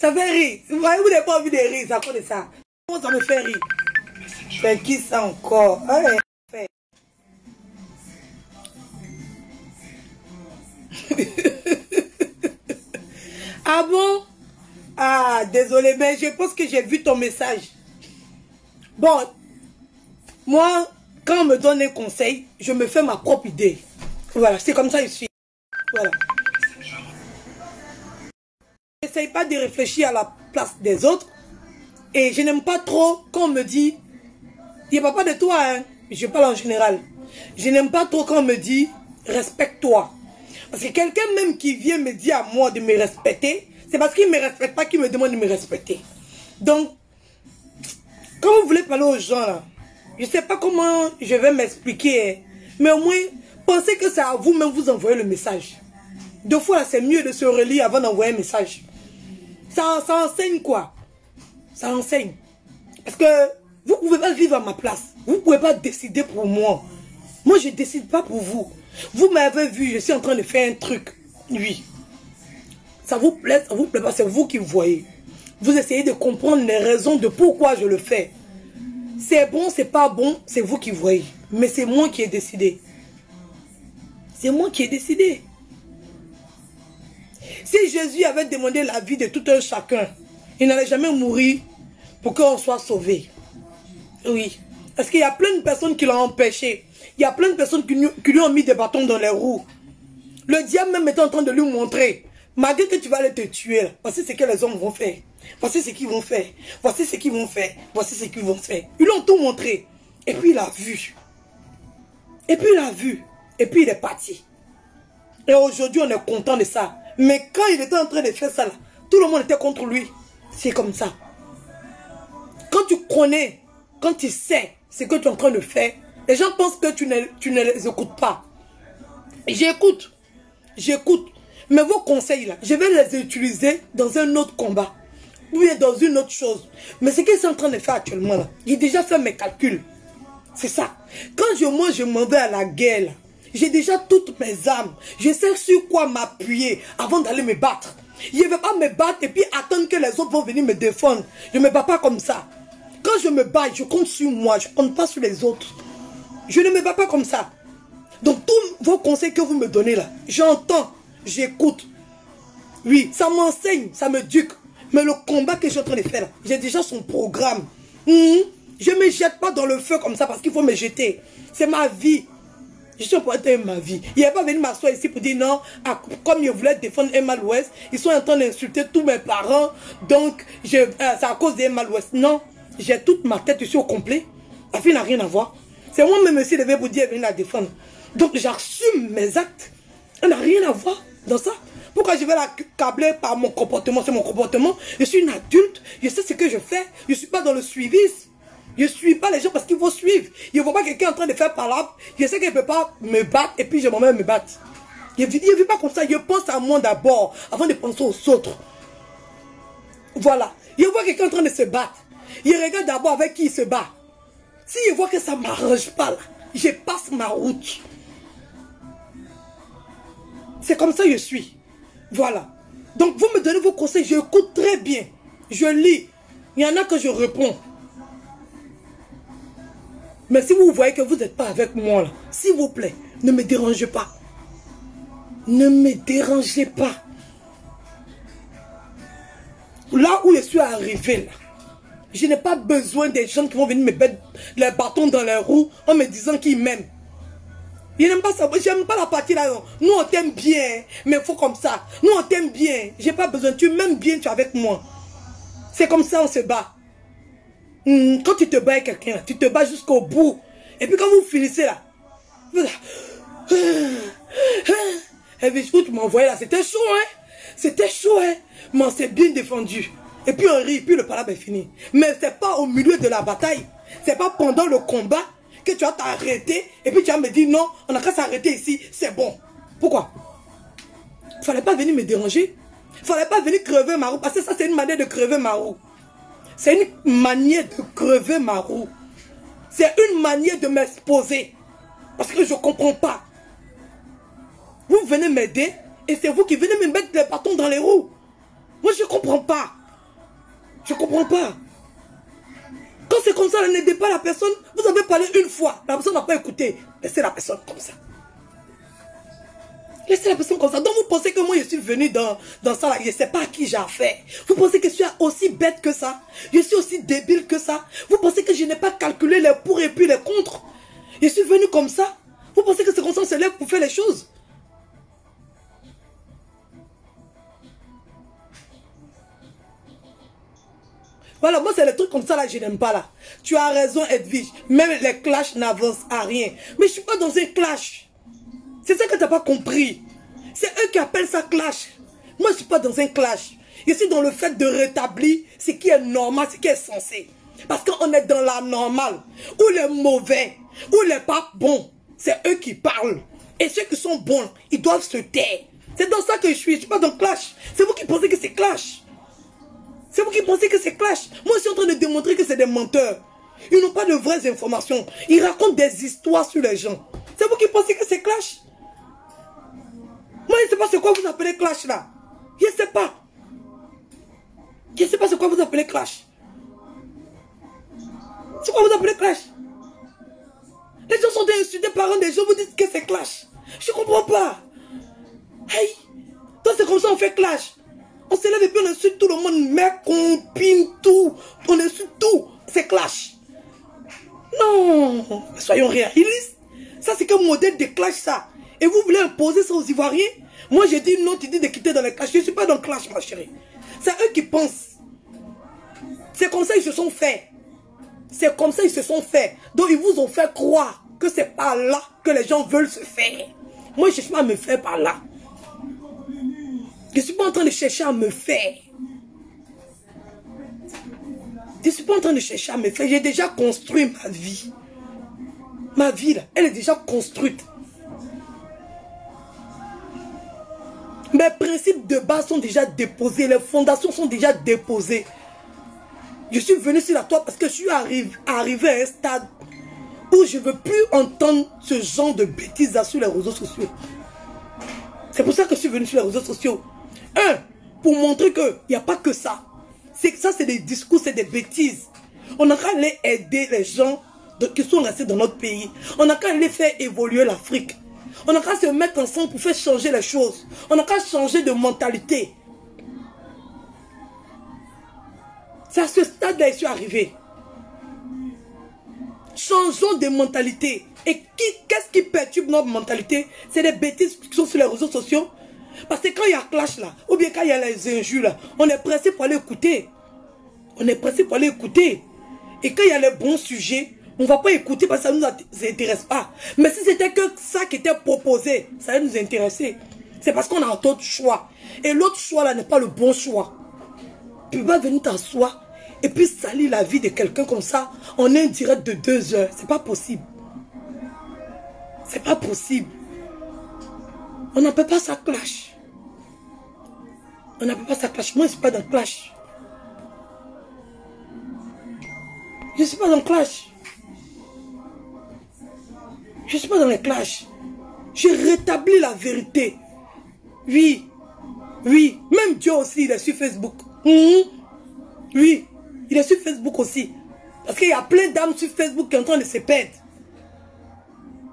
Ça fait rire. Vous voyez, vous n'avez pas envie de rire, ça cause de ça. Comment ça me fait rire? C'est qui ça encore? Ouais. Ah bon? Ah, désolé, mais je pense que j'ai vu ton message. Bon, moi, quand on me donne un conseil, je me fais ma propre idée. Voilà, c'est comme ça que je suis. Voilà. J'essaye pas de réfléchir à la place des autres. Et je n'aime pas trop quand on me dit, il n'y a pas de toi, hein. Je parle en général. Je n'aime pas trop quand on me dit, respecte-toi. Parce que quelqu'un même qui vient me dire à moi de me respecter, c'est parce qu'il ne me respecte pas qu'il me demande de me respecter. Donc, quand vous voulez parler aux gens, là, je ne sais pas comment je vais m'expliquer, hein, mais au moins, pensez que c'est à vous-même vous envoyer le message. Deux fois, c'est mieux de se relire avant d'envoyer un message. Ça enseigne quoi? Ça enseigne. Parce que vous ne pouvez pas vivre à ma place. Vous ne pouvez pas décider pour moi. Moi, je ne décide pas pour vous. Vous m'avez vu, je suis en train de faire un truc. Oui. Ça vous plaît pas, c'est vous qui voyez. Vous essayez de comprendre les raisons de pourquoi je le fais. C'est bon, c'est pas bon, c'est vous qui voyez. Mais c'est moi qui ai décidé. C'est moi qui ai décidé. Si Jésus avait demandé la vie de tout un chacun, il n'allait jamais mourir pour qu'on soit sauvé. Oui. Parce qu'il y a plein de personnes qui l'ont empêché. Il y a plein de personnes qui lui ont mis des bâtons dans les roues. Le diable même était en train de lui montrer. Malgré que tu vas aller te tuer, là, voici ce que les hommes vont faire. Voici ce qu'ils vont faire. Voici ce qu'ils vont faire. Voici ce qu'ils vont faire. Ils l'ont tout montré. Et puis il a vu. Et puis il a vu. Et puis il est parti. Et aujourd'hui on est content de ça. Mais quand il était en train de faire ça, là, tout le monde était contre lui. C'est comme ça. Quand tu connais, quand tu sais ce que tu es en train de faire, les gens pensent que tu ne les écoutes pas. J'écoute. J'écoute. Mais vos conseils là, je vais les utiliser dans un autre combat. Ou bien dans une autre chose. Mais ce qu'ils sont en train de faire actuellement là, j'ai déjà fait mes calculs. C'est ça. Quand moi je m'en vais à la guerre, j'ai déjà toutes mes armes. Je sais sur quoi m'appuyer avant d'aller me battre. Je ne vais pas me battre et puis attendre que les autres vont venir me défendre. Je ne me bats pas comme ça. Quand je me bats, je compte sur moi. Je ne compte pas sur les autres. Je ne me bats pas comme ça. Donc tous vos conseils que vous me donnez là, j'entends, j'écoute. Oui, ça m'enseigne, ça me éduque. Mais le combat que je suis en train de faire, j'ai déjà son programme. Je ne me jette pas dans le feu comme ça parce qu'il faut me jeter. C'est ma vie. Je suis en train de ma vie. Il n'est pas venu m'asseoir ici pour dire non, comme je voulais défendre Emma l'Ouest, ils sont en train d'insulter tous mes parents, donc c'est à cause d'Emma l'Ouest. Non, j'ai toute ma tête ici au complet. La fille n'a rien à voir. C'est moi-même aussi qui devais vous dire venir la défendre. Donc j'assume mes actes. Elle n'a rien à voir dans ça. Pourquoi je vais la câbler par mon comportement? C'est mon comportement. Je suis une adulte. Je sais ce que je fais. Je ne suis pas dans le suivisme. Je ne suis pas les gens parce qu'il faut suivre. Je ne vois pas quelqu'un en train de faire par là. Je sais qu'il ne peut pas me battre et puis je moi-même me battre. Je ne vis pas comme ça. Je pense à moi d'abord avant de penser aux autres. Voilà. Je vois quelqu'un en train de se battre. Je regarde d'abord avec qui il se bat. Si je vois que ça ne m'arrange pas là, je passe ma route. C'est comme ça que je suis. Voilà. Donc vous me donnez vos conseils, j'écoute très bien. Je lis. Il y en a que je réponds. Mais si vous voyez que vous n'êtes pas avec moi, s'il vous plaît, ne me dérangez pas. Ne me dérangez pas. Là où je suis arrivé, là, je n'ai pas besoin des gens qui vont venir me mettre les bâtons dans les roues en me disant qu'ils m'aiment. Je n'aime pas ça. J'aime pas la partie là. Non. Nous on t'aime bien, mais il faut comme ça. Nous on t'aime bien. J'ai pas besoin. Tu m'aimes bien, tu es avec moi. C'est comme ça on se bat. Quand tu te bats avec quelqu'un, tu te bats jusqu'au bout. Et puis quand vous finissez là, et puis où tu m'as envoyé là, c'était chaud hein. C'était chaud hein. Mais on s'est bien défendu. Et puis on rit, puis le palabre est fini. Mais c'est pas au milieu de la bataille. C'est pas pendant le combat que tu vas t'arrêter et puis tu vas me dire non, on a qu'à s'arrêter ici, c'est bon. Pourquoi? Il fallait pas venir me déranger. Il fallait pas venir crever ma roue. Parce que ça c'est une manière de crever ma roue. C'est une manière de crever ma roue. C'est une manière de m'exposer. Parce que je ne comprends pas. Vous venez m'aider et c'est vous qui venez me mettre des bâtons dans les roues. Moi je ne comprends pas. Je ne comprends pas. Quand c'est comme ça, n'aidez pas la personne. Vous avez parlé une fois, la personne n'a pas écouté. Laissez la personne comme ça. Laissez la personne comme ça. Donc vous pensez que moi je suis venu dans ça là, je ne sais pas à qui j'ai affaire. Vous pensez que je suis aussi bête que ça? Je suis aussi débile que ça? Vous pensez que je n'ai pas calculé les pour et puis les contre? Je suis venu comme ça? Vous pensez que c'est comme ça qu'on se lève pour faire les choses? Voilà, moi c'est les trucs comme ça là, je n'aime pas là. Tu as raison Edwige, même les clashs n'avancent à rien. Mais je ne suis pas dans un clash. C'est ça que tu n'as pas compris. C'est eux qui appellent ça clash. Moi je ne suis pas dans un clash. Je suis dans le fait de rétablir ce qui est normal, ce qui est censé. Parce qu'on est dans la normale. Ou les mauvais, ou les pas bons. C'est eux qui parlent. Et ceux qui sont bons, ils doivent se taire. C'est dans ça que je suis. Je ne suis pas dans le clash. C'est vous qui pensez que c'est clash. C'est vous qui pensez que c'est clash. Moi, je suis en train de démontrer que c'est des menteurs. Ils n'ont pas de vraies informations. Ils racontent des histoires sur les gens. C'est vous qui pensez que c'est clash. Moi, je ne sais pas c'est quoi vous appelez clash là. Je ne sais pas. Je ne sais pas c'est quoi vous appelez clash. C'est quoi vous appelez clash? Les gens sont insultés par un des gens, vous dites que c'est clash. Je ne comprends pas. Hey, donc c'est comme ça on fait clash. On se lève et puis on insulte tout le monde, mec, on pine tout, on insulte tout. C'est clash. Non, soyons réalistes. Ça c'est qu'un modèle de clash ça. Et vous voulez imposer ça aux Ivoiriens? Moi j'ai dit non, tu dis de quitter dans le clash. Je ne suis pas dans le clash ma chérie. C'est eux qui pensent. C'est comme ça ils se sont faits. C'est comme ça ils se sont faits. Donc ils vous ont fait croire que c'est par là que les gens veulent se faire. Moi je ne cherche pas à me faire par là. Je ne suis pas en train de chercher à me faire. Je ne suis pas en train de chercher à me faire. J'ai déjà construit ma vie. Ma vie, là, elle est déjà construite. Mes principes de base sont déjà déposés. Les fondations sont déjà déposées. Je suis venu sur la toile parce que je suis arrivé à un stade où je ne veux plus entendre ce genre de bêtises là sur les réseaux sociaux. C'est pour ça que je suis venu sur les réseaux sociaux. Pour montrer qu'il n'y a pas que ça. Ça, c'est des discours, c'est des bêtises. On n'a qu'à aller aider les gens qui sont restés dans notre pays. On n'a qu'à aller faire évoluer l'Afrique. On n'a qu'à se mettre ensemble pour faire changer les choses. On n'a qu'à changer de mentalité. C'est à ce stade-là que je suis arrivé. Changeons de mentalité. Et qu'est-ce qui perturbe notre mentalité? C'est des bêtises qui sont sur les réseaux sociaux. Parce que quand il y a clash là, ou bien quand il y a les injures là, on est pressé pour aller écouter. On est pressé pour aller écouter. Et quand il y a les bons sujets, on ne va pas écouter parce que ça ne nous intéresse pas. Mais si c'était que ça qui était proposé, ça allait nous intéresser. C'est parce qu'on a un autre choix. Et l'autre choix là n'est pas le bon choix. Tu ne peux pas venir t'asseoir et puis salir la vie de quelqu'un comme ça en un direct de 2 heures. C'est pas possible. C'est pas possible. On n'appelle pas ça clash. On n'appelle pas ça clash. Moi, je ne suis pas dans le clash. Je ne suis pas dans le clash. Je ne suis pas dans le clash. Je rétablis la vérité. Oui. Oui. Même Dieu aussi, il est sur Facebook. Oui. Il est sur Facebook aussi. Parce qu'il y a plein d'âmes sur Facebook qui sont en train de se perdre.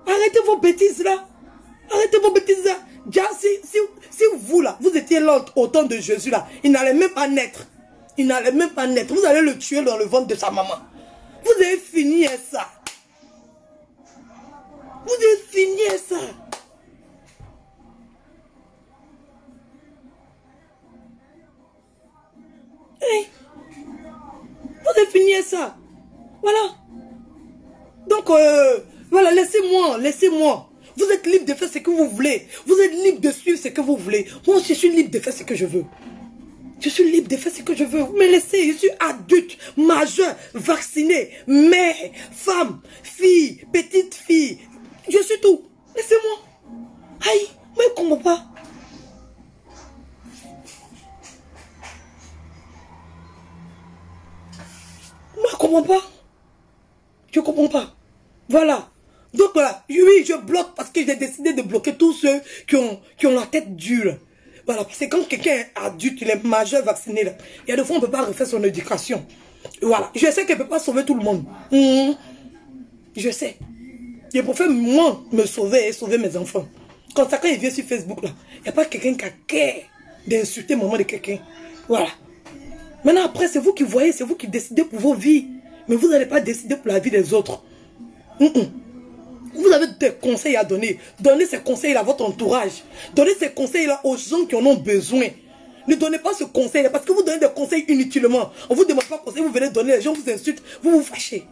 Arrêtez vos bêtises là. Arrêtez vos bêtises là. Déjà, si vous là, vous étiez là au temps de Jésus là, il n'allait même pas naître. Il n'allait même pas naître. Vous allez le tuer dans le ventre de sa maman. Vous avez fini ça. Vous avez fini ça. Hey. Vous avez fini ça. Voilà. Donc, voilà, laissez-moi. Vous êtes libre de faire ce que vous voulez. Vous êtes libre de suivre ce que vous voulez. Moi, je suis libre de faire ce que je veux. Je suis libre de faire ce que je veux. Vous me laissez. Je suis adulte, majeur, vacciné, mère, femme, fille, petite fille. Je suis tout. Laissez-moi. Aïe, mais je ne comprends pas. Moi, je ne comprends pas. Je ne comprends pas. Voilà. Donc là, oui, je bloque parce que j'ai décidé de bloquer tous ceux qui ont la tête dure. Voilà, parce que quand quelqu'un est adulte, il est majeur, vacciné, là, il y a des fois, on ne peut pas refaire son éducation. Voilà, je sais qu'elle ne peut pas sauver tout le monde. Je sais. Je préfère, moi, me sauver et sauver mes enfants. Quand il vient sur Facebook, là, il n'y a pas quelqu'un qui a cœur d'insulter maman de quelqu'un. Voilà. Maintenant, après, c'est vous qui voyez, c'est vous qui décidez pour vos vies. Mais vous n'allez pas décider pour la vie des autres. Vous avez des conseils à donner. Donnez ces conseils à votre entourage. Donnez ces conseils-là aux gens qui en ont besoin. Ne donnez pas ce conseil parce que vous donnez des conseils inutilement. On ne vous demande pas de conseil, vous venez donner, les gens vous insultent, vous vous fâchez.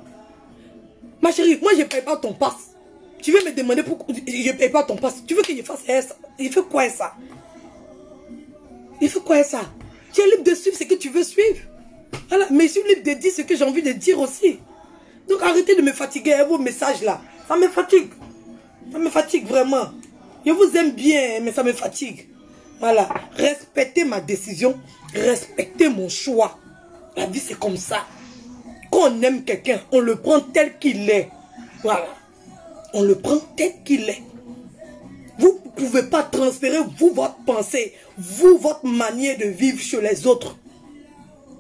Ma chérie, moi je ne paye pas ton passe. Tu veux me demander pourquoi je ne paye pas ton passe. Tu veux que je fasse ça? Il fait quoi ça? Il fait quoi ça? Tu es libre de suivre ce que tu veux suivre. Voilà, mais je suis libre de dire ce que j'ai envie de dire aussi. Donc arrêtez de me fatiguer avec vos messages là. Ça me fatigue. Ça me fatigue vraiment. Je vous aime bien, mais ça me fatigue. Voilà. Respectez ma décision. Respectez mon choix. La vie, c'est comme ça. Quand on aime quelqu'un, on le prend tel qu'il est. Voilà. On le prend tel qu'il est. Vous ne pouvez pas transférer, vous, votre pensée, vous, votre manière de vivre sur les autres.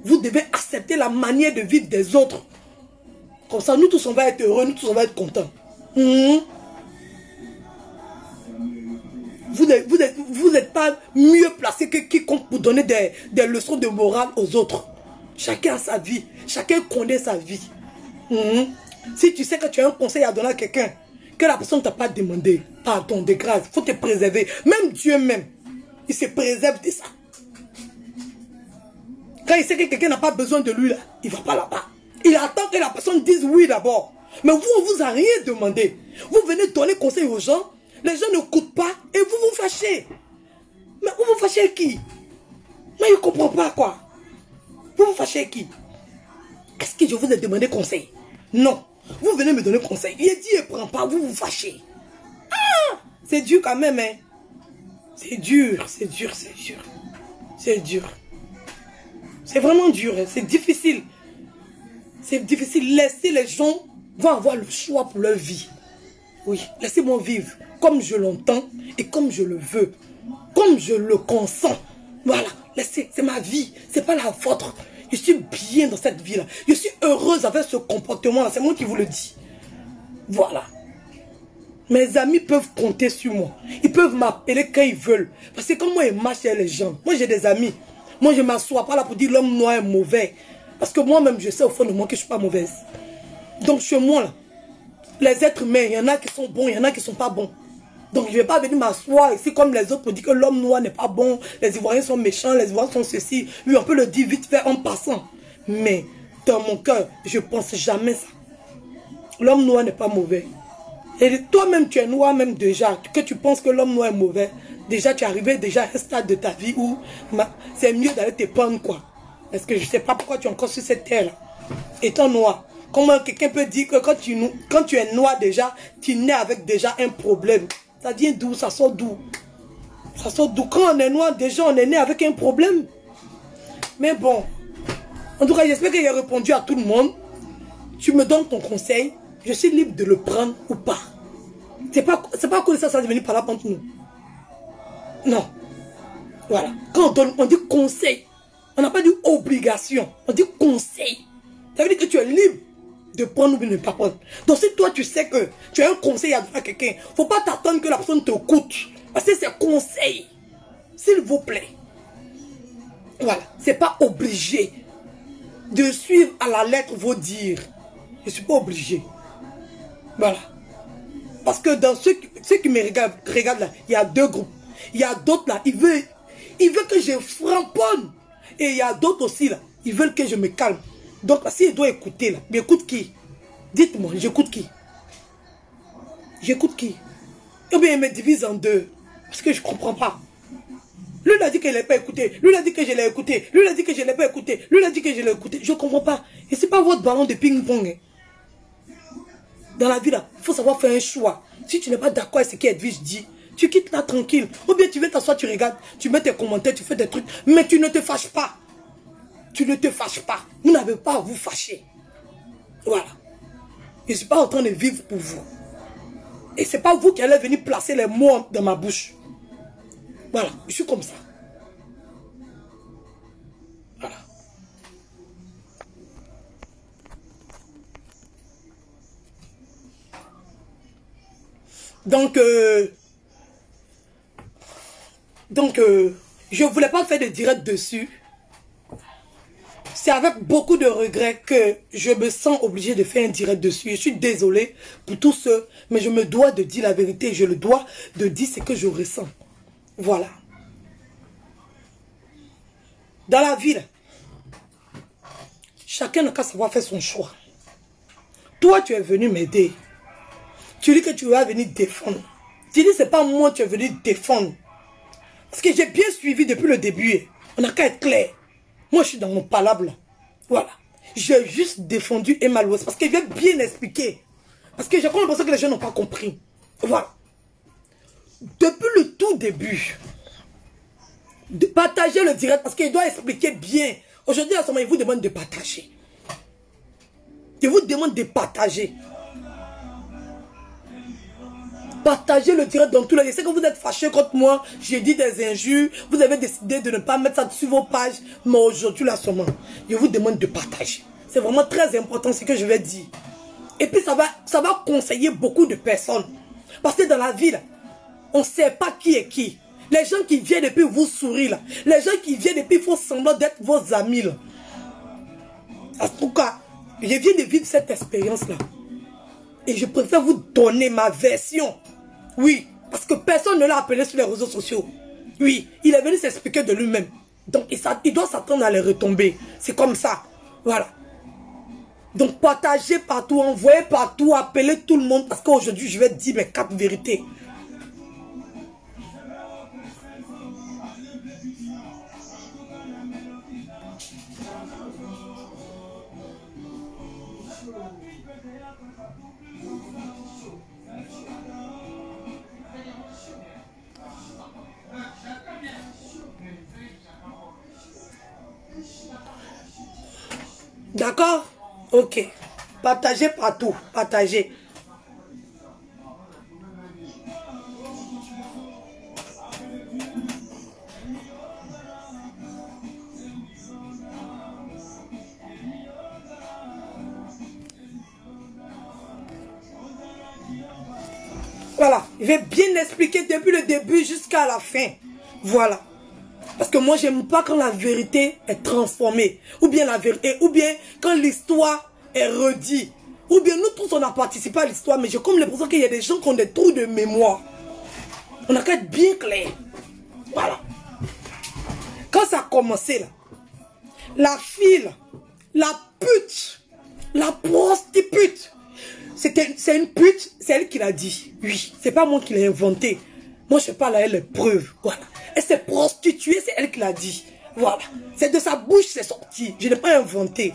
Vous devez accepter la manière de vivre des autres. Comme ça, nous tous, on va être heureux, nous tous, on va être contents. Vous n'êtes pas mieux placé que quiconque pour donner des leçons de morale aux autres. Chacun a sa vie. Chacun connaît sa vie. Si tu sais que tu as un conseil à donner à quelqu'un, que la personne ne t'a pas demandé, pardon, de grâce, il faut te préserver. Même Dieu même, il se préserve de ça. Quand il sait que quelqu'un n'a pas besoin de lui, là, il ne va pas là-bas. Il attend que la personne dise oui d'abord. Mais vous, on ne vous a rien demandé. Vous venez donner conseil aux gens, les gens n'écoutent pas et vous vous fâchez. Mais vous vous fâchez qui? Moi, je ne comprends pas quoi. Vous vous fâchez qui? Est-ce que je vous ai demandé conseil? Non. Vous venez me donner conseil. Il dit, il ne prend pas, vous vous fâchez. Ah! C'est dur quand même, hein. C'est dur, c'est dur, c'est dur. C'est dur. C'est vraiment dur, hein. C'est difficile. C'est difficile. Laissez les gens vont avoir le choix pour leur vie. Oui, laissez-moi vivre comme je l'entends et comme je le veux. Comme je le consens. Voilà, laissez, c'est ma vie, c'est pas la vôtre. Je suis bien dans cette vie-là. Je suis heureuse avec ce comportement-là. C'est moi qui vous le dis. Voilà. Mes amis peuvent compter sur moi. Ils peuvent m'appeler quand ils veulent. Parce que quand moi, je marche chez les gens, moi j'ai des amis. Moi, je ne m'assois pas là pour dire l'homme noir est mauvais. Parce que moi-même, je sais au fond de moi que je ne suis pas mauvaise. Donc, chez moi, là, les êtres humains, il y en a qui sont bons, il y en a qui ne sont pas bons. Donc, je ne vais pas venir m'asseoir ici comme les autres pour dire que l'homme noir n'est pas bon, les Ivoiriens sont méchants, les Ivoiriens sont ceci. Oui, on peut le dire vite fait en passant. Mais, dans mon cœur, je ne pense jamais ça. L'homme noir n'est pas mauvais. Et toi-même, tu es noir même déjà, que tu penses que l'homme noir est mauvais. Déjà, tu es arrivé déjà à un stade de ta vie où c'est mieux d'aller te prendre quoi. Parce que je ne sais pas pourquoi tu es encore sur cette terre-là. Étant noir. Comment quelqu'un peut dire que quand tu es noir déjà, tu nais avec déjà un problème. Ça vient d'où? Ça sort d'où? Ça sort d'où? Quand on est noir, déjà on est né avec un problème. Mais bon. En tout cas, j'espère que j'ai répondu à tout le monde. Tu me donnes ton conseil. Je suis libre de le prendre ou pas. C'est pas à cause de ça, ça va devenir par là entre nous. Non. Voilà. Quand on donne, on dit conseil. On n'a pas dit obligation. On dit conseil. Ça veut dire que tu es libre de prendre ou de ne pas prendre. Donc si toi tu sais que tu as un conseil à donner à quelqu'un, il ne faut pas t'attendre que la personne te coûte. Parce que c'est conseil. S'il vous plaît. Voilà. C'est pas obligé de suivre à la lettre vos dires. Je ne suis pas obligé. Voilà. Parce que dans ceux qui me regardent là, il y a deux groupes. Il y a d'autres là, ils veulent que je framponne. Et il y a d'autres aussi là, ils veulent que je me calme. Donc s'il doit écouter là, mais écoute qui? Dites-moi, j'écoute qui? J'écoute qui? Eh bien, il me divise en deux. Parce que je ne comprends pas. Lui, il a dit qu'il ne l'a pas écouté. Lui, il a dit que je l'ai écouté. Lui, il a dit que je ne l'ai pas écouté. Lui, il a dit que je l'ai écouté. Je ne comprends pas. Et ce n'est pas votre ballon de ping-pong. Hein. Dans la vie, là, il faut savoir faire un choix. Si tu n'es pas d'accord avec ce qu'Edwige dit, tu quittes là tranquille. Ou bien tu veux t'asseoir, tu regardes, tu mets tes commentaires, tu fais des trucs. Mais tu ne te fâches pas. Tu ne te fâches pas. Vous n'avez pas à vous fâcher. Voilà. Je ne suis pas en train de vivre pour vous. Et ce n'est pas vous qui allez venir placer les mots dans ma bouche. Voilà. Je suis comme ça. Donc, je ne voulais pas faire de direct dessus. C'est avec beaucoup de regrets que je me sens obligée de faire un direct dessus. Je suis désolée pour tout ce, mais je me dois de dire la vérité. Je le dois de dire ce que je ressens. Voilà. Dans la ville, chacun n'a qu'à savoir faire son choix. Toi, tu es venu m'aider. Tu dis que tu vas venir défendre. Tu dis que ce n'est pas moi que tu es venu défendre. Parce que j'ai bien suivi depuis le début. On n'a qu'à être clair. Moi, je suis dans mon palabre. Voilà. J'ai juste défendu Emma Louest parce que je vais bien expliquer. Parce que j'ai comme l'impression que les gens n'ont pas compris. Voilà. Depuis le tout début, de partager le direct parce qu'il doit expliquer bien. Aujourd'hui, à ce moment, il vous demande de partager. Il vous demande de partager. Partagez le direct dans tous les... Je sais que vous êtes fâchés contre moi. J'ai dit des injures. Vous avez décidé de ne pas mettre ça sur vos pages. Mais aujourd'hui, là, seulement, je vous demande de partager. C'est vraiment très important ce que je vais dire. Et puis, ça va conseiller beaucoup de personnes. Parce que dans la vie, là, on ne sait pas qui est qui. Les gens qui viennent et puis vous sourient, là. Les gens qui viennent et puis font semblant d'être vos amis, là. En tout cas, je viens de vivre cette expérience-là. Et je préfère vous donner ma version. Oui, parce que personne ne l'a appelé sur les réseaux sociaux. Oui, il est venu s'expliquer de lui-même. Donc, il doit s'attendre à les retomber. C'est comme ça. Voilà. Donc, partagez partout, envoyez partout, appelez tout le monde. Parce qu'aujourd'hui, je vais dire mes 4 vérités. D'accord? Ok. Partagez partout. Partagez. Voilà. Je vais bien expliquer depuis le début jusqu'à la fin. Voilà. Parce que moi, j'aime pas quand la vérité est transformée. Ou bien la vérité, ou bien quand l'histoire est redite. Ou bien nous tous, on a participé à l'histoire, mais j'ai comme l'impression qu'il y a des gens qui ont des trous de mémoire. On a qu'à être bien clair. Voilà. Quand ça a commencé, là, la fille, la pute, la prostitue, c'est une pute, c'est elle qui l'a dit. Oui, c'est pas moi qui l'ai inventé. Moi, je parle à elle les preuves. Voilà. Elle s'est prostituée, c'est elle qui l'a dit. Voilà. C'est de sa bouche, c'est sorti. Je n'ai pas inventé.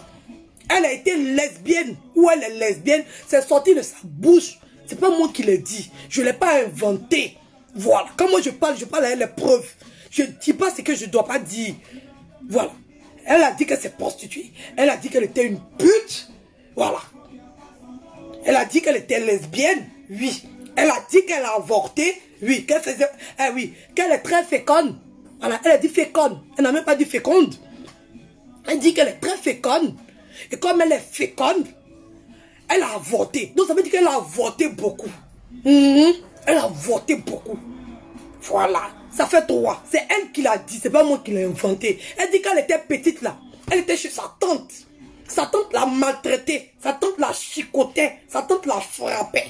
Elle a été lesbienne ou elle est lesbienne, c'est sorti de sa bouche. C'est pas moi qui l'ai dit. Je ne l'ai pas inventé. Voilà. Quand moi je parle à elle les preuves. Je ne dis pas ce que je ne dois pas dire. Voilà. Elle a dit qu'elle s'est prostituée. Elle a dit qu'elle était une pute. Voilà. Elle a dit qu'elle était lesbienne. Oui. Elle a dit qu'elle a avorté. Oui, qu'elle faisait... oui, qu'elle est très féconde. Voilà, elle a dit féconde. Elle n'a même pas dit féconde. Elle dit qu'elle est très féconde. Et comme elle est féconde, elle a avorté. Donc ça veut dire qu'elle a avorté beaucoup. Elle a avorté beaucoup. Voilà, ça fait 3. C'est elle qui l'a dit, c'est pas moi qui l'ai inventé. Elle dit qu'elle était petite là. Elle était chez sa tante. Sa tante l'a maltraitée. Sa tante l'a chicotait. Sa tante l'a frappée.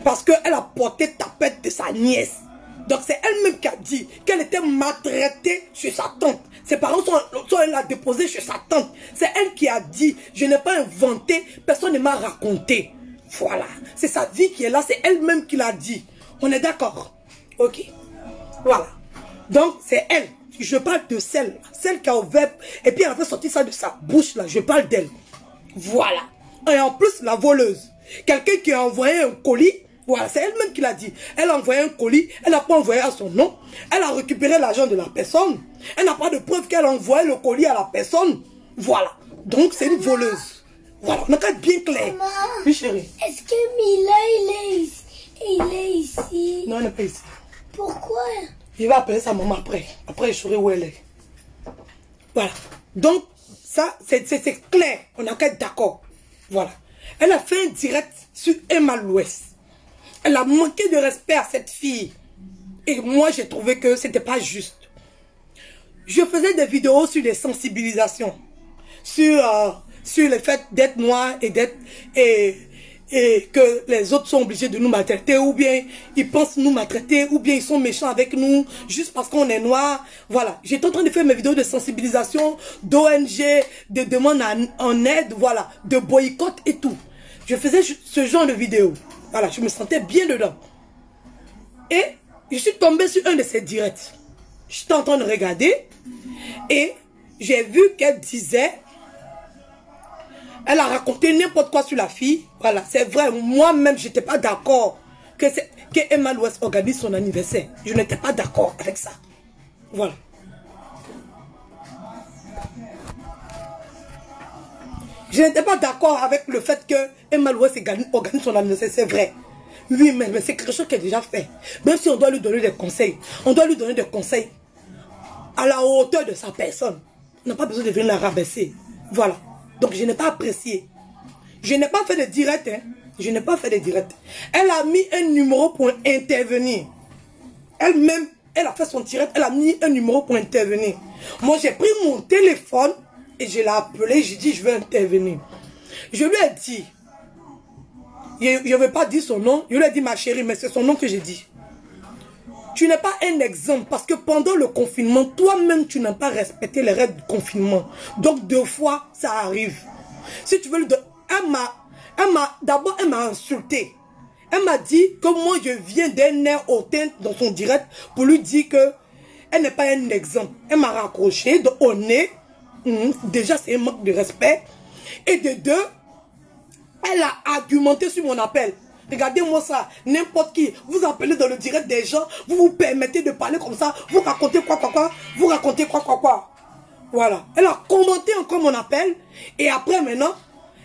Parce qu'elle a porté tapette de sa nièce. Donc c'est elle-même qui a dit qu'elle était maltraitée chez sa tante. Ses parents elle l'a déposée chez sa tante. C'est elle qui a dit, je n'ai pas inventé, personne ne m'a raconté. Voilà, c'est sa vie qui est là, c'est elle-même qui l'a dit. On est d'accord? Ok. Voilà. Donc c'est elle. Je parle de celle qui a ouvert, et puis elle a fait sortir ça de sa bouche là, je parle d'elle. Voilà. Et en plus, la voleuse. Quelqu'un qui a envoyé un colis. Voilà, c'est elle-même qui l'a dit. Elle a envoyé un colis, elle n'a pas envoyé à son nom. Elle a récupéré l'argent de la personne. Elle n'a pas de preuve qu'elle a envoyé le colis à la personne. Voilà. Donc, c'est une voleuse. Voilà, on a qu'à être bien clair. Maman, oui, chérie. Est-ce que Mila, il est ici? Non, elle n'est pas ici. Pourquoi? Je vais appeler sa maman après. Après, je saurai où elle est. Voilà. Donc, ça, c'est clair. On a qu'à être d'accord. Voilà. Elle a fait un direct sur Emma Louest. Elle a manqué de respect à cette fille. Et moi, j'ai trouvé que c'était pas juste. Je faisais des vidéos sur les sensibilisations. Sur le fait d'être noir et que les autres sont obligés de nous maltraiter, ou bien ils pensent nous maltraiter, ou bien ils sont méchants avec nous juste parce qu'on est noir. Voilà, j'étais en train de faire mes vidéos de sensibilisation, d'ONG, de demande en aide, voilà, de boycott et tout. Je faisais ce genre de vidéos. Voilà, je me sentais bien dedans. Et je suis tombée sur un de ses directs. J'étais en train de regarder et j'ai vu qu'elle disait... Elle a raconté n'importe quoi sur la fille. Voilà, c'est vrai. Moi-même, je n'étais pas d'accord que Emma Louest organise son anniversaire. Je n'étais pas d'accord avec ça. Voilà. Je n'étais pas d'accord avec le fait que Emma Louest organise son anniversaire. C'est vrai. Oui, mais c'est quelque chose qu'elle a déjà fait. Même si on doit lui donner des conseils. On doit lui donner des conseils à la hauteur de sa personne. On n'a pas besoin de venir la rabaisser. Voilà. Donc, je n'ai pas apprécié. Je n'ai pas fait de direct. Hein. Je n'ai pas fait de direct. Elle a mis un numéro pour intervenir. Elle-même, elle a fait son direct. Elle a mis un numéro pour intervenir. Moi, j'ai pris mon téléphone et je l'ai appelé. J'ai dit, je veux intervenir. Je lui ai dit, je ne vais pas dire son nom. Je lui ai dit, ma chérie, mais c'est son nom que j'ai dit. Tu n'es pas un exemple parce que pendant le confinement, toi-même, tu n'as pas respecté les règles du confinement. Donc, 2 fois, ça arrive. Si tu veux le donner, d'abord, elle m'a insulté. Elle m'a dit que moi, je viens d'un air hautain dans son direct pour lui dire que elle n'est pas un exemple. Elle m'a raccroché au nez. Déjà, c'est un manque de respect. Et de 2, elle a argumenté sur mon appel. Regardez-moi ça, n'importe qui, vous appelez dans le direct des gens, vous vous permettez de parler comme ça, vous racontez quoi, vous racontez quoi. Voilà, elle a commenté encore mon appel, et après maintenant,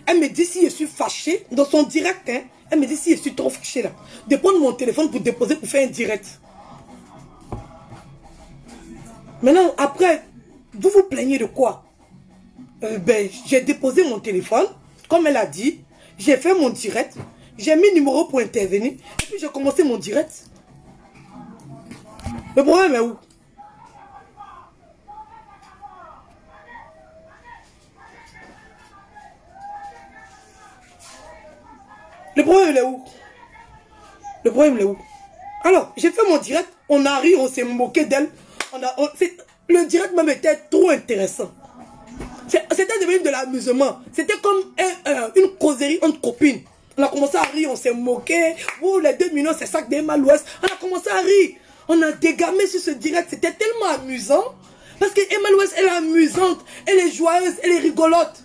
elle me dit si je suis fâché, dans son direct, hein, elle me dit si je suis trop fâché là, de prendre mon téléphone pour déposer, pour faire un direct. Maintenant, après, vous vous plaignez de quoi? J'ai déposé mon téléphone, comme elle a dit, j'ai fait mon direct. J'ai mis numéro pour intervenir. Et puis j'ai commencé mon direct. Le problème est où? Le problème est où? Le problème est où? Alors, j'ai fait mon direct. On a ri, on s'est moqué d'elle. Le direct même était trop intéressant. C'était devenu de l'amusement. C'était comme une causerie entre copines. On a commencé à rire, on s'est moqué. Oh, les 2 millions, c'est ça que d'Emma Louest. On a commencé à rire. On a dégamé sur ce direct. C'était tellement amusant. Parce que Emma Louest, elle est amusante. Elle est joyeuse. Elle est rigolote.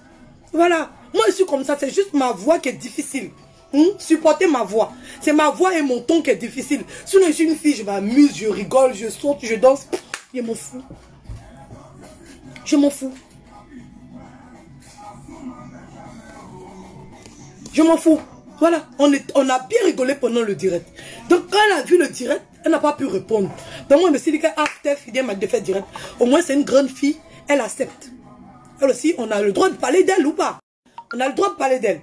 Voilà. Moi, je suis comme ça. C'est juste ma voix qui est difficile. Supporter ma voix. C'est ma voix et mon ton qui est difficile. Sinon, je suis une fille, je m'amuse, je rigole, je saute, je danse. Je m'en fous. Je m'en fous. Je m'en fous. Voilà, on a bien rigolé pendant le direct. Donc, quand elle a vu le direct, elle n'a pas pu répondre. Donc, moi, je me suis dit qu'elle m'a fait direct. Au moins, c'est une grande fille, elle accepte. Elle aussi, on a le droit de parler d'elle ou pas? On a le droit de parler d'elle.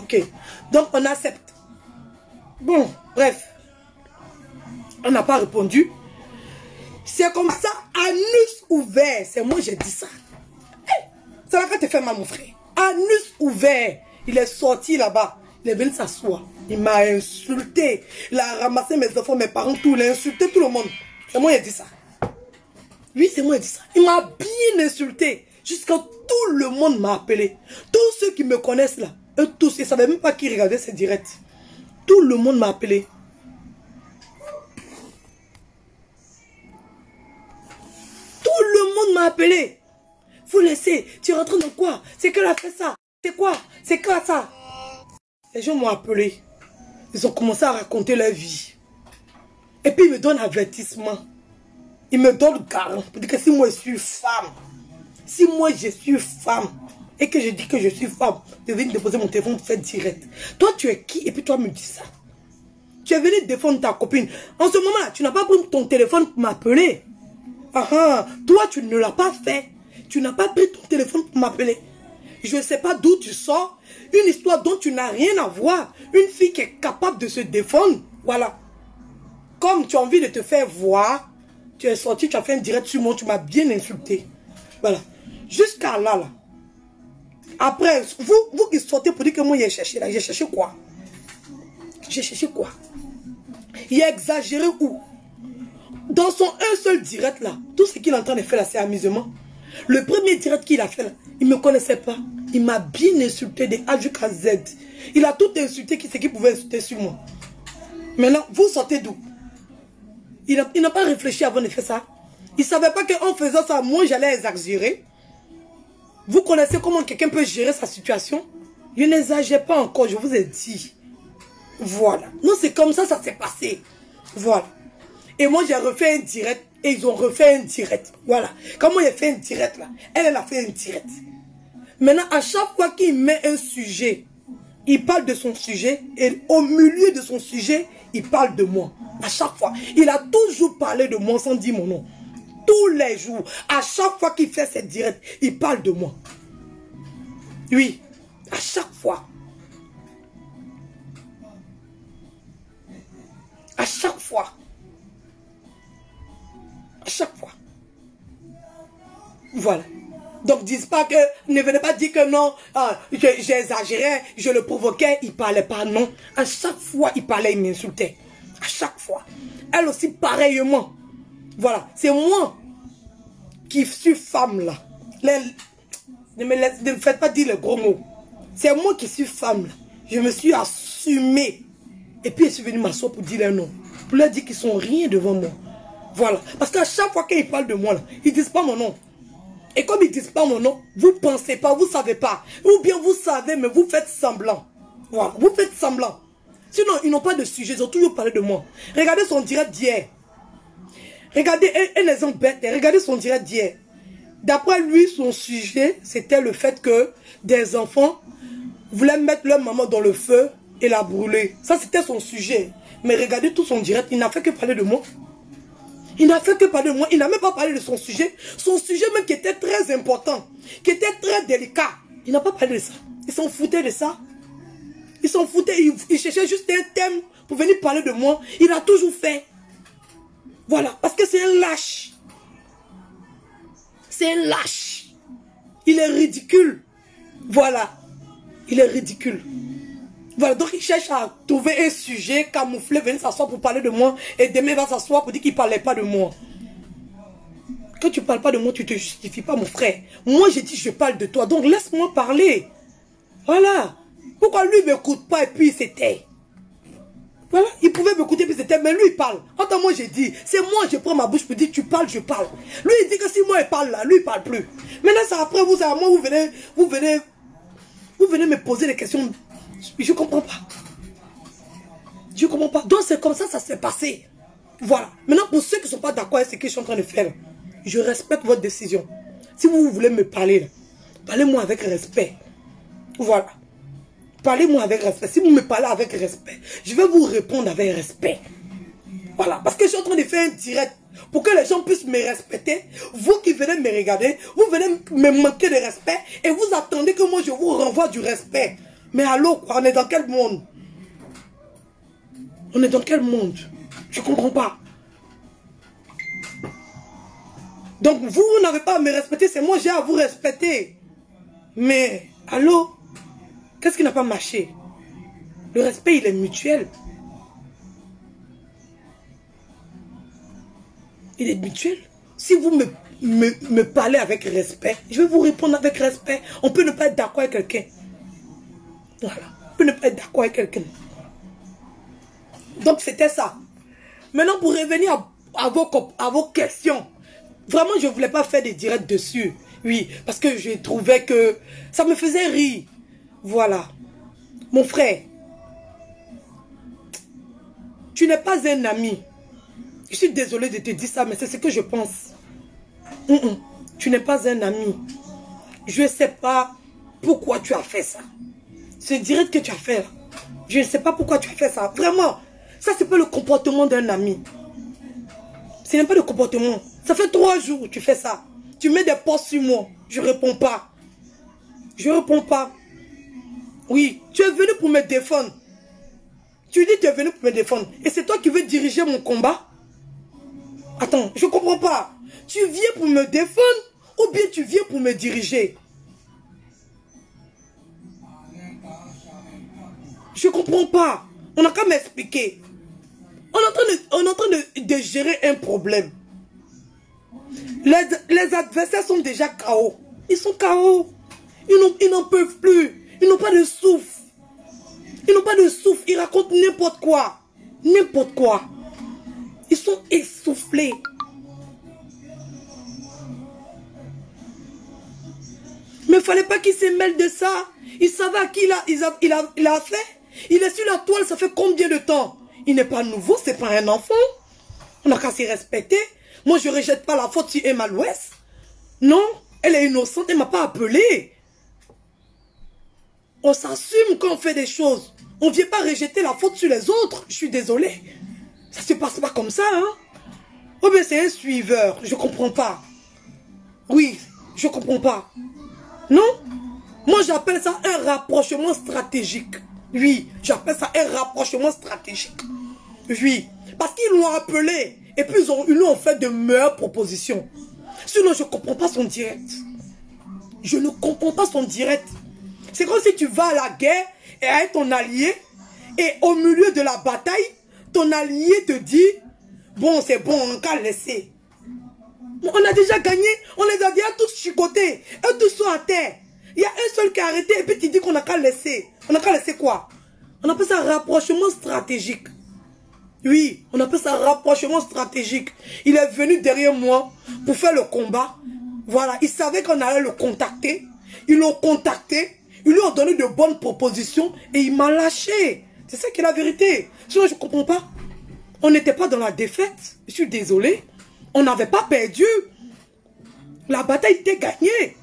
Ok. Donc, on accepte. Bon, bref. Elle n'a pas répondu. C'est comme ça, anus ouvert. C'est moi, j'ai dit ça. Hey, c'est là que tu fais mal, mon frère. Anus ouvert. Il est sorti là-bas. Il est venu s'asseoir. Il m'a insulté. Il a ramassé mes enfants, mes parents, tout. Il a insulté tout le monde. C'est moi qui ai dit ça. Oui, c'est moi qui ai dit ça. Il m'a bien insulté. Jusqu'à tout le monde m'a appelé. Tous ceux qui me connaissent là, eux tous, ils ne savaient même pas qui regardait ces directs. Tout le monde m'a appelé. Tout le monde m'a appelé. Vous laissez. Tu rentres dans quoi? C'est qu'elle a fait ça. C'est quoi? C'est quoi ça? Les gens m'ont appelé. Ils ont commencé à raconter leur vie. Et puis ils me donnent avertissement. Ils me donnent garant. Pour dire que si moi je suis femme, si moi je suis femme, et que je dis que je suis femme, je viens déposer mon téléphone pour faire direct. Toi tu es qui? Et puis toi me dis ça. Tu es venu défendre ta copine. En ce moment-là, tu n'as pas pris ton téléphone pour m'appeler. Toi tu ne l'as pas fait. Tu n'as pas pris ton téléphone pour m'appeler. Je ne sais pas d'où tu sors. Une histoire dont tu n'as rien à voir. Une fille qui est capable de se défendre. Voilà. Comme tu as envie de te faire voir, tu es sorti, tu as fait un direct sur moi, tu m'as bien insulté. Voilà. Jusqu'à là, là. Après, vous qui sortez pour dire que moi, j'ai cherché là. J'ai cherché quoi? J'ai cherché quoi? Il a exagéré où? Dans son un seul direct là, tout ce qu'il est en train de faire là, c'est amusement. Le premier direct qu'il a fait là, il ne me connaissait pas. Il m'a bien insulté de A jusqu'à Z. Il a tout insulté ce qu'il pouvait insulter sur moi. Maintenant, vous sortez d'où? Il n'a pas réfléchi avant de faire ça. Il ne savait pas qu'en faisant ça, moi j'allais exagérer. Vous connaissez comment quelqu'un peut gérer sa situation? Je n'exagère pas encore, je vous ai dit. Voilà. Non, c'est comme ça, ça s'est passé. Voilà. Et moi, j'ai refait un direct. Et ils ont refait un direct. Voilà. Quand moi, j'ai fait un direct là, elle a fait un direct. Maintenant, à chaque fois qu'il met un sujet, il parle de son sujet. Et au milieu de son sujet, il parle de moi. À chaque fois. Il a toujours parlé de moi sans dire mon nom. Tous les jours. À chaque fois qu'il fait ses directs, il parle de moi. Oui. À chaque fois. À chaque fois. À chaque fois. Voilà. Donc, disent pas que, ne venez pas dire que non, j'exagérais, je le provoquais, il parlait pas, non. À chaque fois, il parlait, il m'insultait. À chaque fois. Elle aussi, pareillement. Voilà. C'est moi qui suis femme, là. Ne me faites pas dire les gros mots. C'est moi qui suis femme, là. Je me suis assumée. Et puis, je suis venue m'asseoir pour dire les noms. Pour leur dire qu'ils sont rien devant moi. Voilà. Parce qu'à chaque fois qu'ils parlent de moi, là, ils disent pas mon nom. Et comme ils disent pas mon nom, vous pensez pas, vous savez pas. Ou bien vous savez, mais vous faites semblant. Voilà. Vous faites semblant. Sinon, ils n'ont pas de sujet. Ils ont toujours parlé de moi. Regardez son direct d'hier. Regardez un exemple bête. Regardez son direct d'hier. D'après lui, son sujet, c'était le fait que des enfants voulaient mettre leur maman dans le feu et la brûler. Ça, c'était son sujet. Mais regardez tout son direct. Il n'a fait que parler de moi. Il n'a fait que parler de moi. Il n'a même pas parlé de son sujet. Son sujet même qui était très important. Qui était très délicat. Il n'a pas parlé de ça. Il s'en foutait de ça. Il s'en foutait. Il cherchait juste un thème pour venir parler de moi. Il a toujours fait. Voilà. Parce que c'est un lâche. C'est un lâche. Il est ridicule. Voilà. Il est ridicule. Voilà, donc il cherche à trouver un sujet camouflé, venir s'asseoir pour parler de moi. Et demain il va s'asseoir pour dire qu'il ne parlait pas de moi. Quand tu ne parles pas de moi, tu ne te justifies pas, mon frère. Moi, j'ai dit je parle de toi, donc laisse-moi parler. Voilà. Pourquoi lui ne m'écoute pas et puis il s'était? Voilà, il pouvait m'écouter puis c'était, mais lui il parle. Attends, moi j'ai dit, c'est moi je prends ma bouche pour dire tu parles, je parle. Lui il dit que si moi il parle là, lui il parle plus. Maintenant c'est après vous, c'est à moi, vous venez me poser des questions. Je comprends pas. Je comprends pas. Donc c'est comme ça, ça s'est passé. Voilà. Maintenant pour ceux qui ne sont pas d'accord avec ce que je suis en train de faire, je respecte votre décision. Si vous voulez me parler là, parlez-moi avec respect. Voilà. Parlez-moi avec respect. Si vous me parlez avec respect, je vais vous répondre avec respect. Voilà. Parce que je suis en train de faire un direct pour que les gens puissent me respecter. Vous qui venez me regarder, vous venez me manquer de respect et vous attendez que moi je vous renvoie du respect. Mais allô, quoi, on est dans quel monde? On est dans quel monde? Je ne comprends pas. Donc vous n'avez pas à me respecter, c'est moi j'ai à vous respecter. Mais, allô? Qu'est-ce qui n'a pas marché? Le respect, il est mutuel. Il est mutuel. Si vous me parlez avec respect, je vais vous répondre avec respect. On peut ne pas être d'accord avec quelqu'un. Voilà. On peut ne pas être d'accord avec quelqu'un. Donc, c'était ça. Maintenant, pour revenir à vos questions. Vraiment, je ne voulais pas faire des directs dessus. Oui, parce que je trouvais que ça me faisait rire. Voilà. Mon frère, tu n'es pas un ami. Je suis désolée de te dire ça, mais c'est ce que je pense. Tu n'es pas un ami. Je ne sais pas pourquoi tu as fait ça. Ce direct que tu as fait, je ne sais pas pourquoi tu as fait ça. Vraiment, ça c'est pas le comportement d'un ami. Ce n'est pas le comportement. Ça fait 3 jours que tu fais ça. Tu mets des posts sur moi. Je ne réponds pas. Je ne réponds pas. Oui, tu es venu pour me défendre. Tu dis que tu es venu pour me défendre. Et c'est toi qui veux diriger mon combat? Attends, je ne comprends pas. Tu viens pour me défendre ou bien tu viens pour me diriger? Je ne comprends pas. On n'a qu'à m'expliquer. On est en train de gérer un problème. Les adversaires sont déjà KO. Ils sont KO. Ils n'en peuvent plus. Ils n'ont pas de souffle. Ils n'ont pas de souffle. Ils racontent n'importe quoi. N'importe quoi. Ils sont essoufflés. Mais il ne fallait pas qu'ils se mêlent de ça. Il savait à qui il a fait. Il est sur la toile, ça fait combien de temps? Il n'est pas nouveau, c'est pas un enfant. On n'a qu'à s'y respecter. Moi, je ne rejette pas la faute sur Emma Louest. Non, elle est innocente, elle ne m'a pas appelé. On s'assume quand on fait des choses. On ne vient pas rejeter la faute sur les autres. Je suis désolée. Ça ne se passe pas comme ça, hein. Oh bien, c'est un suiveur. Je ne comprends pas. Oui, je ne comprends pas. Non? Moi, j'appelle ça un rapprochement stratégique. Oui, j'appelle ça un rapprochement stratégique. Oui, parce qu'ils l'ont appelé. Et puis, ils lui ont fait de meilleures propositions. Sinon, je ne comprends pas son direct. Je ne comprends pas son direct. C'est comme si tu vas à la guerre et avec ton allié. Et au milieu de la bataille, ton allié te dit, bon, c'est bon, on va laisser. On a déjà gagné. On les a déjà tous chicotés. Eux tous sont à terre. Il y a un seul qui a arrêté et puis tu dis qu'on n'a qu'à laisser. On n'a qu'à laisser quoi? On appelle ça rapprochement stratégique. Oui, on appelle ça rapprochement stratégique. Il est venu derrière moi pour faire le combat. Voilà, il savait qu'on allait le contacter. Ils l'ont contacté. Ils lui ont donné de bonnes propositions et il m'a lâché. C'est ça qui est la vérité. Sinon, je ne comprends pas. On n'était pas dans la défaite. Je suis désolé. On n'avait pas perdu. La bataille était gagnée.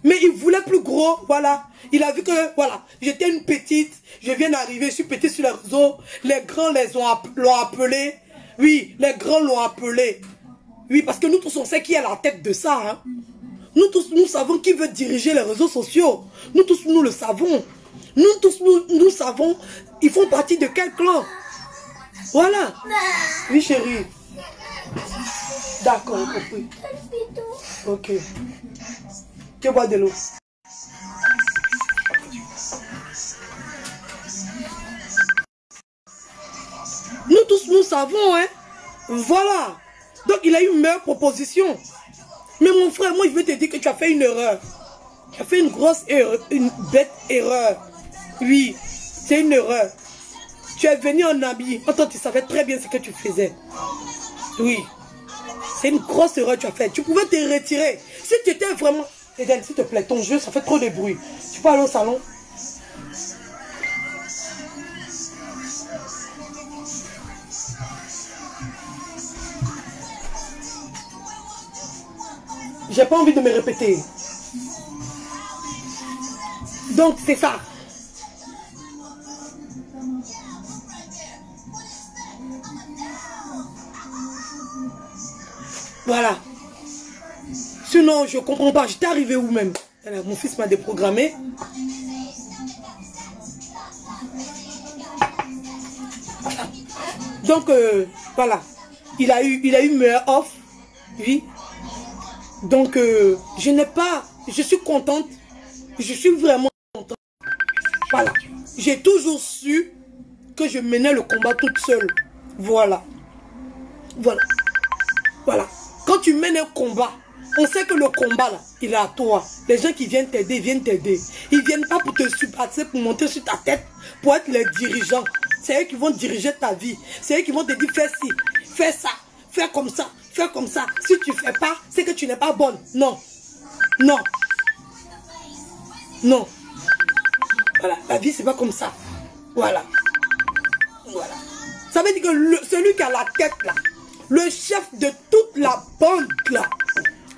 Mais il voulait plus gros, voilà. Il a vu que, voilà, j'étais une petite, je viens d'arriver, je suis petite sur les réseaux. Les grands l'ont appelé. Oui, les grands l'ont appelé. Oui, parce que nous tous, on sait qui est à la tête de ça. Hein. Nous tous, nous savons qui veut diriger les réseaux sociaux. Nous tous, nous le savons. Nous tous, nous savons, ils font partie de quel clan. Voilà. Oui, chérie. D'accord, compris. Ok. Tu bois de l'eau. Nous tous, nous savons, hein. Voilà. Donc, il a eu une meilleure proposition. Mais mon frère, moi, je veux te dire que tu as fait une erreur. Tu as fait une grosse erreur, une bête erreur. Oui, c'est une erreur. Tu es venu en ami. Toi, tu savais très bien ce que tu faisais. Oui. C'est une grosse erreur que tu as faite. Tu pouvais te retirer. Si tu étais vraiment... Eden, s'il te plaît, ton jeu, ça fait trop de bruit. Tu peux aller au salon? J'ai pas envie de me répéter. Donc, c'est ça. Voilà. Sinon, je comprends pas. J'étais arrivé où même? Mon fils m'a déprogrammé. Voilà. Donc, voilà. Il a eu meilleur off. Oui. Donc, je n'ai pas... Je suis contente. Je suis vraiment contente. Voilà. J'ai toujours su que je menais le combat toute seule. Voilà. Voilà. Voilà. Quand tu mènes un combat, on sait que le combat, là, il est à toi. Les gens qui viennent t'aider, viennent t'aider. Ils ne viennent pas pour te supporter, pour monter sur ta tête, pour être les dirigeants. C'est eux qui vont diriger ta vie. C'est eux qui vont te dire, fais ci, fais ça, fais comme ça, fais comme ça. Si tu ne fais pas, c'est que tu n'es pas bonne. Non. Non. Non. Voilà. La vie, c'est pas comme ça. Voilà. Voilà. Ça veut dire que celui qui a la tête, là, le chef de toute la bande, là,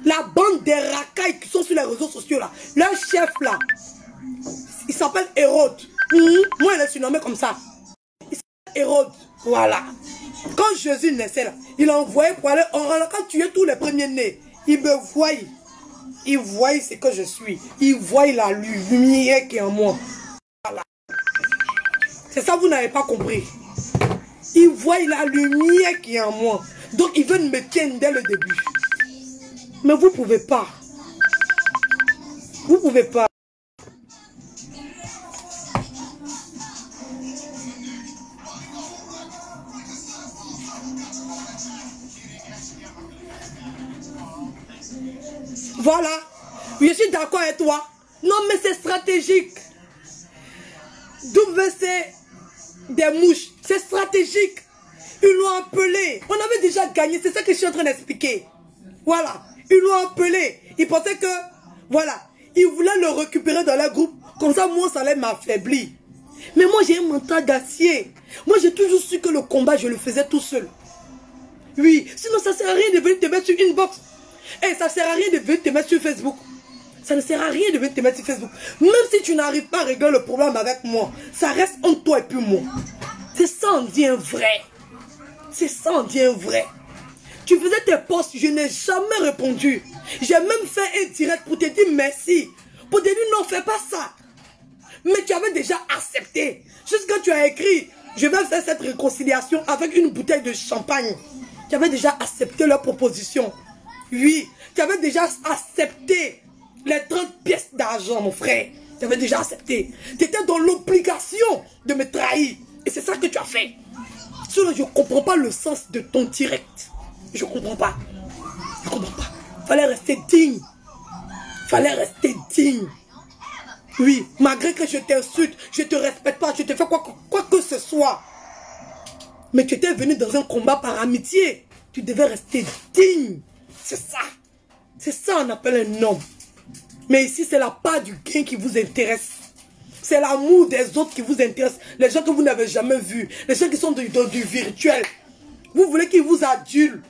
la bande des racailles qui sont sur les réseaux sociaux, là, leur chef, là, il s'appelle Hérode. Moi, il est surnommé comme ça. Il s'appelle Hérode. Voilà. Quand Jésus naissait, là, il a envoyé pour aller en quand tuer tous les premiers-nés. Il me voit. Il voit ce que je suis. Il voit la lumière qui est en moi. Voilà. C'est ça, vous n'avez pas compris. Il voit la lumière qui est en moi. Donc, il veut me tenir dès le début. Mais vous ne pouvez pas. Vous ne pouvez pas. Voilà. Je suis d'accord avec toi. Non, mais c'est stratégique. WC des mouches. C'est stratégique. Ils l'ont appelé. On avait déjà gagné. C'est ça que je suis en train d'expliquer. Voilà. Ils l'ont appelé. Ils pensaient que... Voilà. Ils voulaient le récupérer dans leur groupe. Comme ça, moi, ça allait m'affaiblir. Mais moi, j'ai un mental d'acier. Moi, j'ai toujours su que le combat, je le faisais tout seul. Oui. Sinon, ça ne sert à rien de venir te mettre sur Inbox. Et ça ne sert à rien de venir te mettre sur Facebook. Ça ne sert à rien de venir te mettre sur Facebook. Même si tu n'arrives pas à régler le problème avec moi, ça reste entre toi et puis moi. C'est ça, on dit un vrai. C'est ça, on dit un vrai. Tu faisais tes posts, je n'ai jamais répondu. J'ai même fait un direct pour te dire merci. Pour te dire non, fais pas ça. Mais tu avais déjà accepté. Juste quand tu as écrit, je vais faire cette réconciliation avec une bouteille de champagne. Tu avais déjà accepté leur proposition. Oui, tu avais déjà accepté les 30 pièces d'argent, mon frère. Tu avais déjà accepté. Tu étais dans l'obligation de me trahir. Et c'est ça que tu as fait. Sinon, je ne comprends pas le sens de ton direct. Je ne comprends pas. Je ne comprends pas. Fallait rester digne. Fallait rester digne. Oui, malgré que je t'insulte, je ne te respecte pas, je te fais quoi que ce soit. Mais tu étais venu dans un combat par amitié. Tu devais rester digne. C'est ça. C'est ça on appelle un homme. Mais ici, c'est la part du gain qui vous intéresse. C'est l'amour des autres qui vous intéresse. Les gens que vous n'avez jamais vus. Les gens qui sont dans du virtuel. Vous voulez qu'ils vous adulent.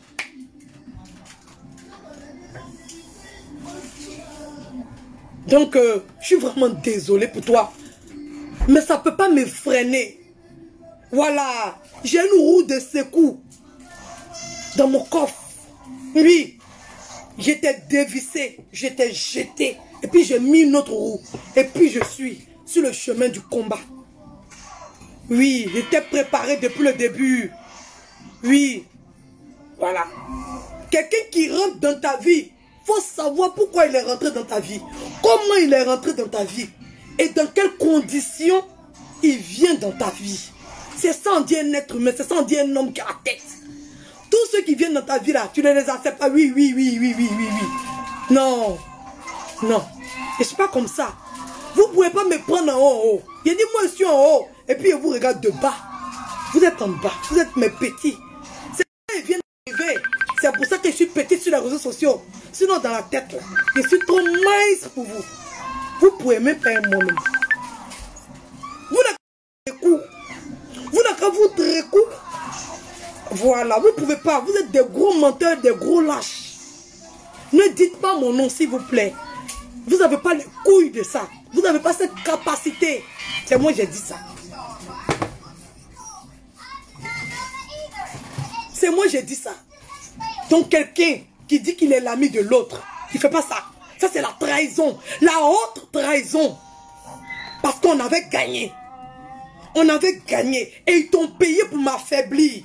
Donc, je suis vraiment désolé pour toi. Mais ça ne peut pas me freiner. Voilà. J'ai une roue de secours dans mon coffre. Oui. J'étais dévissé. J'étais jeté. Et puis j'ai mis une autre roue. Et puis je suis sur le chemin du combat. Oui. J'étais préparé depuis le début. Oui. Voilà. Quelqu'un qui rentre dans ta vie, il faut savoir pourquoi il est rentré dans ta vie. Comment il est rentré dans ta vie. Et dans quelles conditions il vient dans ta vie. C'est ça on dit un être humain. C'est ça on dit un homme qui a la tête. Tous ceux qui viennent dans ta vie là, tu ne les acceptes pas. Oui, oui, oui, oui, oui, oui, oui. Non. Non. Je ne suis pas comme ça. Vous ne pouvez pas me prendre en haut. Il dit moi je suis en haut. Et puis je vous regarde de bas. Vous êtes en bas. Vous êtes mes petits. C'est ça ils viennent d'arriver. C'est pour ça que je suis petit sur les réseaux sociaux. Sinon dans la tête, je suis trop mince pour vous. Vous ne pouvez même pas un moment. Vous n'avez pas de coups. Vous n'avez qu'à vous de coups. Voilà, vous ne pouvez pas. Vous êtes des gros menteurs, des gros lâches. Ne dites pas mon nom, s'il vous plaît. Vous n'avez pas les couilles de ça. Vous n'avez pas cette capacité. C'est moi qui ai dit ça. C'est moi qui ai dit ça. Donc quelqu'un qui dit qu'il est l'ami de l'autre, il ne fait pas ça. Ça c'est la trahison. La haute trahison. Parce qu'on avait gagné. On avait gagné. Et ils t'ont payé pour m'affaiblir.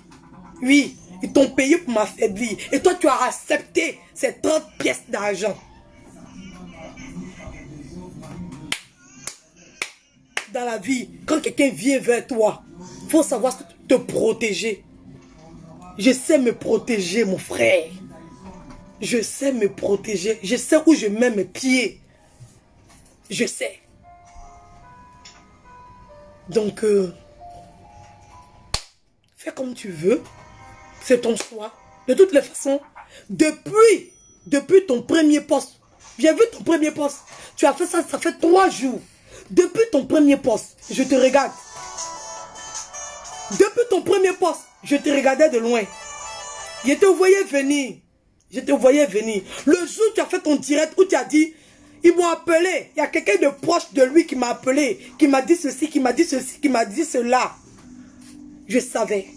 Oui, ils t'ont payé pour m'affaiblir. Et toi, tu as accepté ces 30 pièces d'argent. Dans la vie, quand quelqu'un vient vers toi, il faut savoir te protéger. Je sais me protéger, mon frère. Je sais me protéger. Je sais où je mets mes pieds. Je sais. Donc, fais comme tu veux. C'est ton choix. De toutes les façons, depuis ton premier poste, j'ai vu ton premier poste. Tu as fait ça, ça fait 3 jours. Depuis ton premier poste, je te regarde. Depuis ton premier poste, je te regardais de loin. Je te voyais venir. Je te voyais venir. Le jour où tu as fait ton direct, où tu as dit, ils m'ont appelé. Il y a quelqu'un de proche de lui qui m'a appelé, qui m'a dit ceci, qui m'a dit ceci, qui m'a dit cela. Je savais.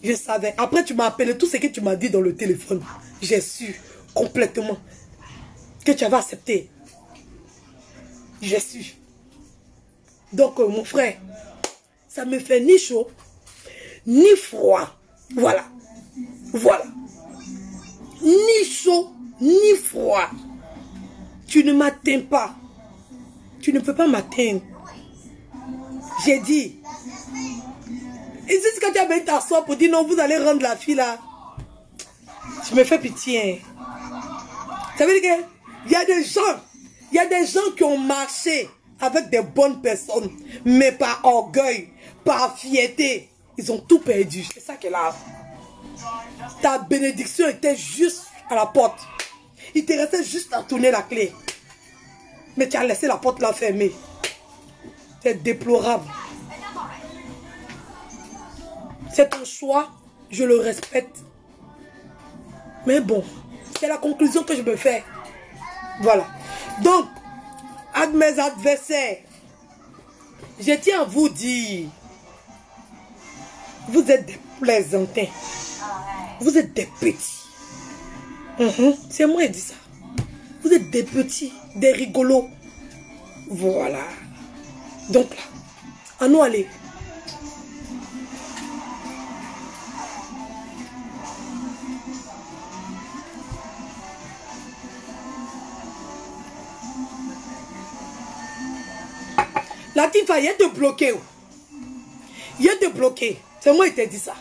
Je savais. Après, tu m'as appelé tout ce que tu m'as dit dans le téléphone. J'ai su complètement que tu avais accepté. J'ai su. Donc, mon frère, ça me fait ni chaud, ni froid. Voilà. Voilà. Ni chaud, ni froid. Tu ne m'atteins pas. Tu ne peux pas m'atteindre. J'ai dit. Et c'est ce que tu as bien t'asseoir pour dire non, vous allez rendre la fille là. Tu me fais pitié. Ça veut dire qu'il y a des gens qui ont marché avec des bonnes personnes, mais par orgueil, par fierté, ils ont tout perdu. C'est ça qui est là. Ta bénédiction était juste à la porte. Il te restait juste à tourner la clé. Mais tu as laissé la porte là fermée. C'est déplorable. C'est ton choix, je le respecte. Mais bon, c'est la conclusion que je me fais. Voilà. Donc, à mes adversaires, je tiens à vous dire, vous êtes des plaisantins. Vous êtes des petits. C'est moi qui dis ça. Vous êtes des petits, des rigolos. Voilà. Donc là, à nous aller. La Tifa, il y a te bloquer. Il y a te bloquer. C'est moi qui t'ai dit ça.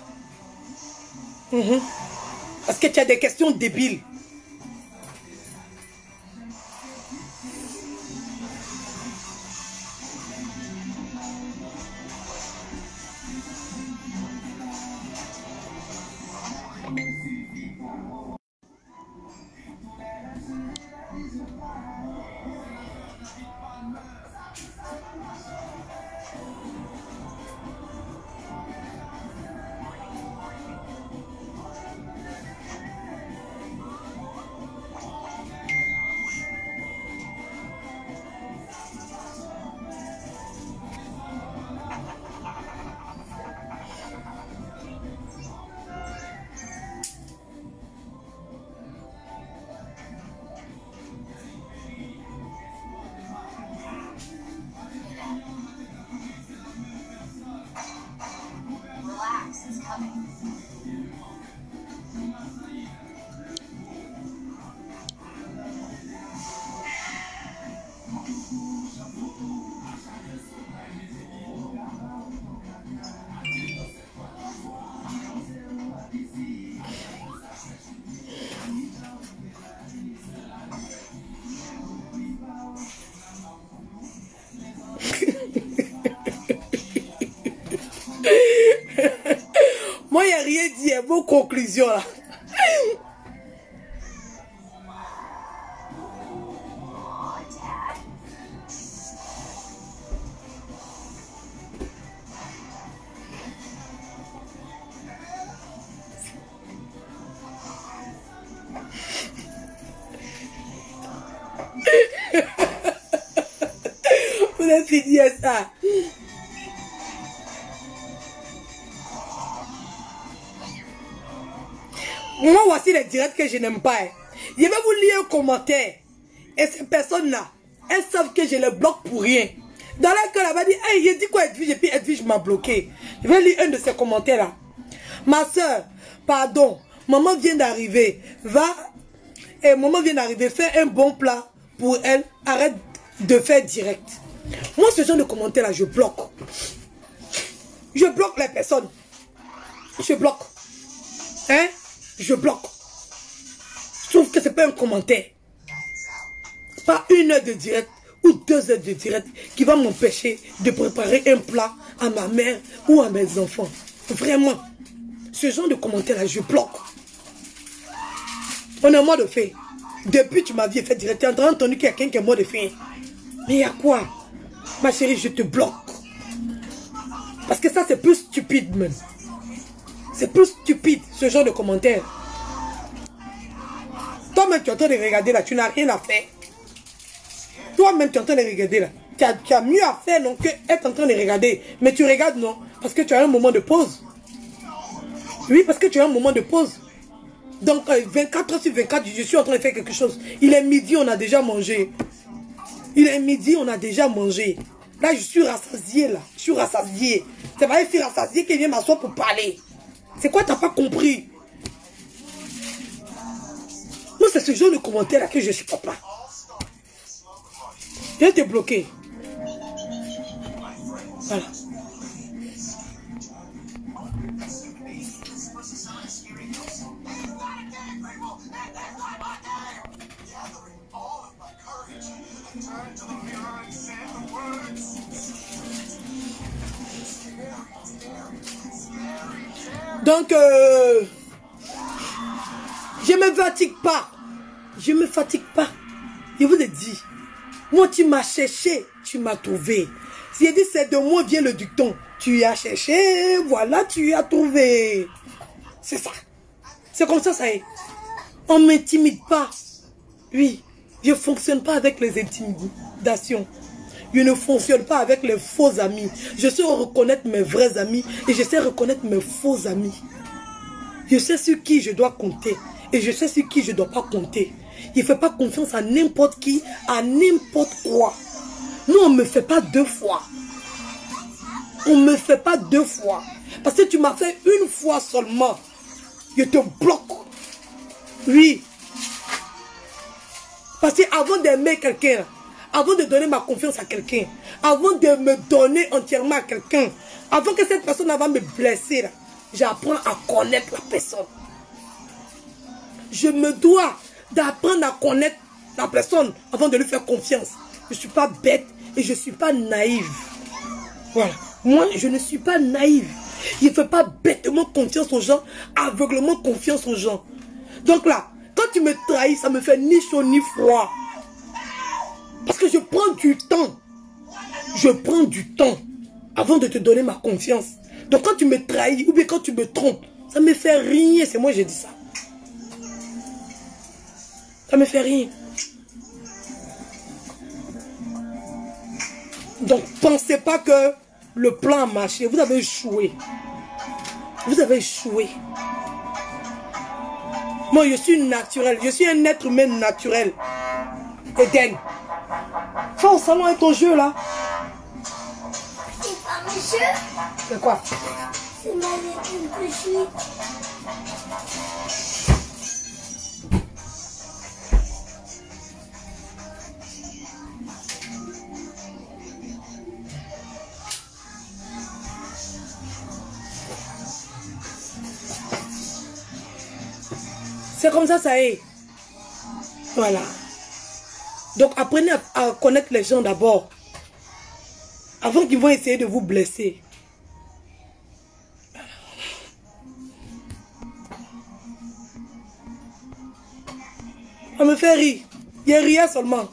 Parce que tu as des questions débiles. Moi, il n'y a rien dit, vos conclusions là. Vous avez fini à ça. Moi, voici les directs que je n'aime pas. Je vais vous lire un commentaire. Et ces personnes-là, elles savent que je les bloque pour rien. Dans la gueule, elle va dire, hey, j'ai dit quoi Edwige, et puis Edwige m'a bloqué. Je vais lire un de ces commentaires-là. Ma soeur, pardon, maman vient d'arriver. Maman vient d'arriver, fais un bon plat pour elle. Arrête de faire direct. Moi, ce genre de commentaires-là, je bloque. Je bloque les personnes. Je bloque. Hein? Je bloque. Je trouve que c'est pas un commentaire. Pas 1 heure de direct ou 2 heures de direct qui va m'empêcher de préparer un plat à ma mère ou à mes enfants. Vraiment. Ce genre de commentaire-là, je bloque. On est mort de faim. Depuis tu m'as vu faire direct, tu as entendu qu'il y a quelqu'un qui est mort de faim. Mais il y a quoi? Ma chérie, je te bloque. Parce que ça, c'est plus stupide même. C'est plus stupide, ce genre de commentaire. Toi-même, tu es en train de regarder là, tu n'as rien à faire. Toi-même, tu es en train de regarder là. Tu as mieux à faire non que être en train de regarder. Mais tu regardes non, parce que tu as un moment de pause. Oui, parce que tu as un moment de pause. Donc, 24 heures sur 24, je suis en train de faire quelque chose. Il est midi, on a déjà mangé. Il est midi, on a déjà mangé. Là, je suis rassasiée, là. Je suis rassasiée. C'est ma fille rassasiée qui vient m'asseoir pour parler. C'est quoi, t'as pas compris? Moi, c'est ce genre de commentaire là que je suis papa. Je vais te bloquer. Voilà. Donc, je me fatigue pas. Je me fatigue pas. Je vous ai dit. Moi, tu m'as cherché, tu m'as trouvé. Si je dis c'est de moi vient le dicton. Tu as cherché, voilà, tu as trouvé. C'est ça. C'est comme ça est. On ne m'intimide pas. Oui, je ne fonctionne pas avec les intimidations. Je ne fonctionne pas avec les faux amis. Je sais reconnaître mes vrais amis et je sais reconnaître mes faux amis. Je sais sur qui je dois compter et je sais sur qui je ne dois pas compter. Je ne fais pas confiance à n'importe qui, à n'importe quoi. Nous, on ne me fait pas deux fois. On ne me fait pas deux fois. Parce que tu m'as fait une fois seulement. Je te bloque. Oui. Parce qu'avant d'aimer quelqu'un, avant de donner ma confiance à quelqu'un, avant de me donner entièrement à quelqu'un, avant que cette personne va me blesser, j'apprends à connaître la personne. Je me dois d'apprendre à connaître la personne avant de lui faire confiance. Je ne suis pas bête et je ne suis pas naïve. Voilà. Moi, je ne suis pas naïve. Je ne fais pas bêtement confiance aux gens, aveuglement confiance aux gens. Donc là, quand tu me trahis, ça me fait ni chaud ni froid. Parce que je prends du temps. Je prends du temps avant de te donner ma confiance. Donc quand tu me trahis ou bien quand tu me trompes, ça me fait rien. C'est moi qui ai dit ça. Ça me fait rien. Donc pensez pas que le plan a marché. Vous avez échoué. Vous avez échoué. Moi, je suis naturel. Je suis un être humain naturel. Eden. Va au salon avec ton jeu là. C'est pas mon jeu. C'est quoi? C'est ma petite. C'est comme ça est. Voilà. Donc apprenez à connaître les gens d'abord. Avant qu'ils vont essayer de vous blesser. Ça me fait rire. Il riait seulement.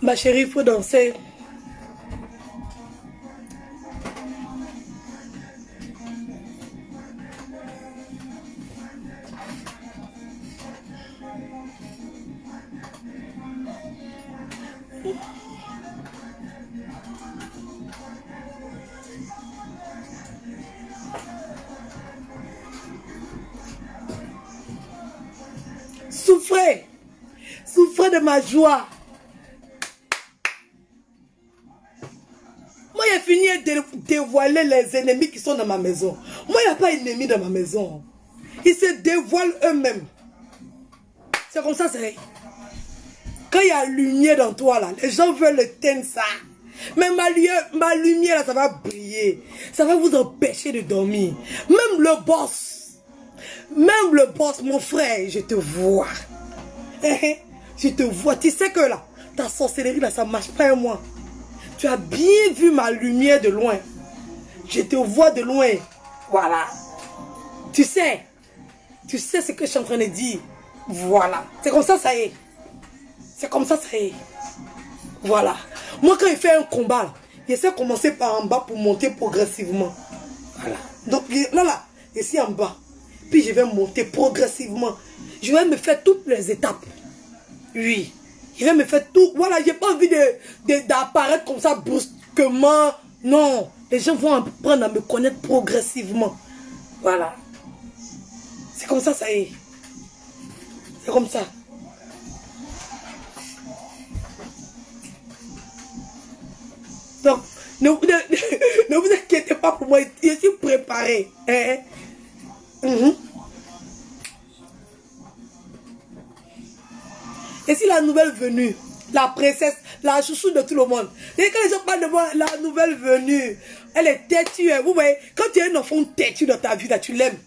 Ma chérie, il faut danser. Souffrez. Souffrez de ma joie. Moi, j'ai fini de dévoiler les ennemis qui sont dans ma maison. Moi, il n'y a pas d'ennemis dans ma maison. Ils se dévoilent eux-mêmes. C'est comme ça, c'est. Quand il y a lumière dans toi, là, les gens veulent éteindre ça. Mais ma lumière, là, ça va briller. Ça va vous empêcher de dormir. Même le boss, mon frère, je te vois. Je te vois. Tu sais que là, ta sorcellerie, là, ça ne marche pas à moi. Tu as bien vu ma lumière de loin. Je te vois de loin. Voilà. Tu sais ce que je suis en train de dire. Voilà. C'est comme ça, ça est. C'est comme ça, ça est. Voilà. Moi, quand il fait un combat, j'essaie de commencer par en bas pour monter progressivement. Voilà. Donc là, je suis en bas. Puis je vais monter progressivement. Je vais me faire toutes les étapes. Oui. Je vais me faire tout. Voilà, j'ai pas envie d'apparaître comme ça brusquement. Non. Les gens vont apprendre à me connaître progressivement. Voilà. C'est comme ça, ça y est. C'est comme ça. Donc, ne vous inquiétez pas pour moi. Je suis préparé. Hein? Et si la nouvelle venue, la princesse, la chouchou de tout le monde. Et quand les gens parlent de moi, la nouvelle venue, elle est têtue. Hein. Vous voyez, quand tu as un enfant têtu dans ta vie, là, tu l'aimes.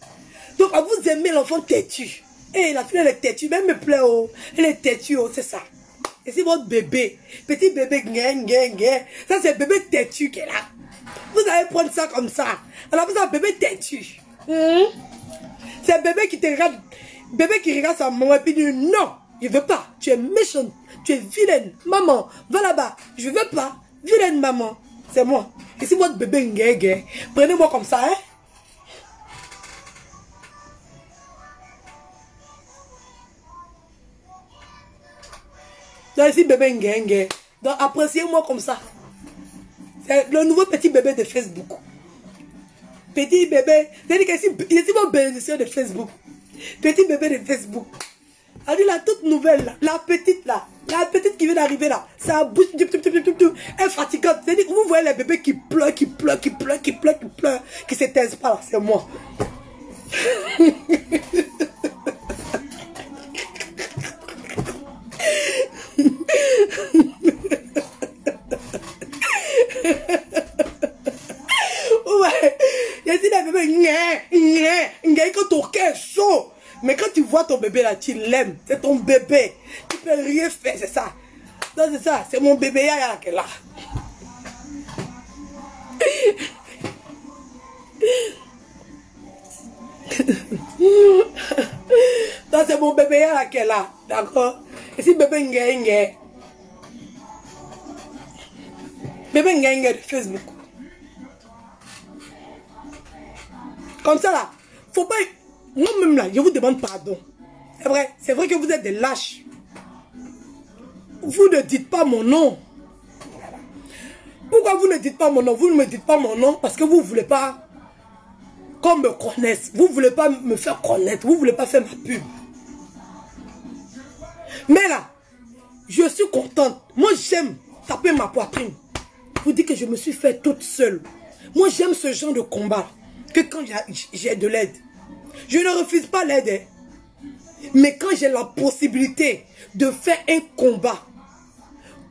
Donc, vous aimez l'enfant têtu. Et la fille, elle est têtue. Même me plaît, oh. Elle est têtue, oh, c'est ça. Et c'est votre bébé. Petit bébé, ça, c'est bébé têtu qui est là. Vous allez prendre ça comme ça. Alors, vous avez un bébé têtu. C'est un bébé qui te regarde. Bébé qui regarde sa maman et puis dit non. Je veux pas. Tu es méchante. Tu es vilaine. Maman, va là-bas. Je veux pas. Vilaine maman. C'est moi. Et si votre bébé prenez-moi comme ça, hein. Donc ici, bébé donc appréciez-moi comme ça. C'est le nouveau petit bébé de Facebook. Petit bébé. C'est-à-dire que ici, mon bénéficiaire de Facebook. Petit bébé de Facebook. Elle dit la toute nouvelle, là, la petite qui vient d'arriver là, ça bouge, elle est fatigante. C'est-à-dire que vous voyez les bébés qui pleurent, qui se taisent pas là, c'est moi. Ouais, il y a des bébés, quand ton cœur est chaud. Mais quand tu vois ton bébé là, tu l'aimes. C'est ton bébé. Tu peux rien faire, c'est ça. Non, c'est ça. C'est mon bébé Yaya qui est là. Non, c'est mon bébé Yaya qui est là. D'accord? Et si bébé Nge. Bébé Nge de Facebook. Comme ça là. Faut pas... Moi-même là, je vous demande pardon. C'est vrai que vous êtes des lâches. Vous ne dites pas mon nom. Pourquoi vous ne dites pas mon nom? Vous ne me dites pas mon nom parce que vous ne voulez pas qu'on me connaisse. Vous ne voulez pas me faire connaître. Vous ne voulez pas faire ma pub. Mais là, je suis contente. Moi, j'aime taper ma poitrine. Vous dites que je me suis fait toute seule. Moi, j'aime ce genre de combat. Que quand j'ai de l'aide. Je ne refuse pas l'aide. Mais quand j'ai la possibilité de faire un combat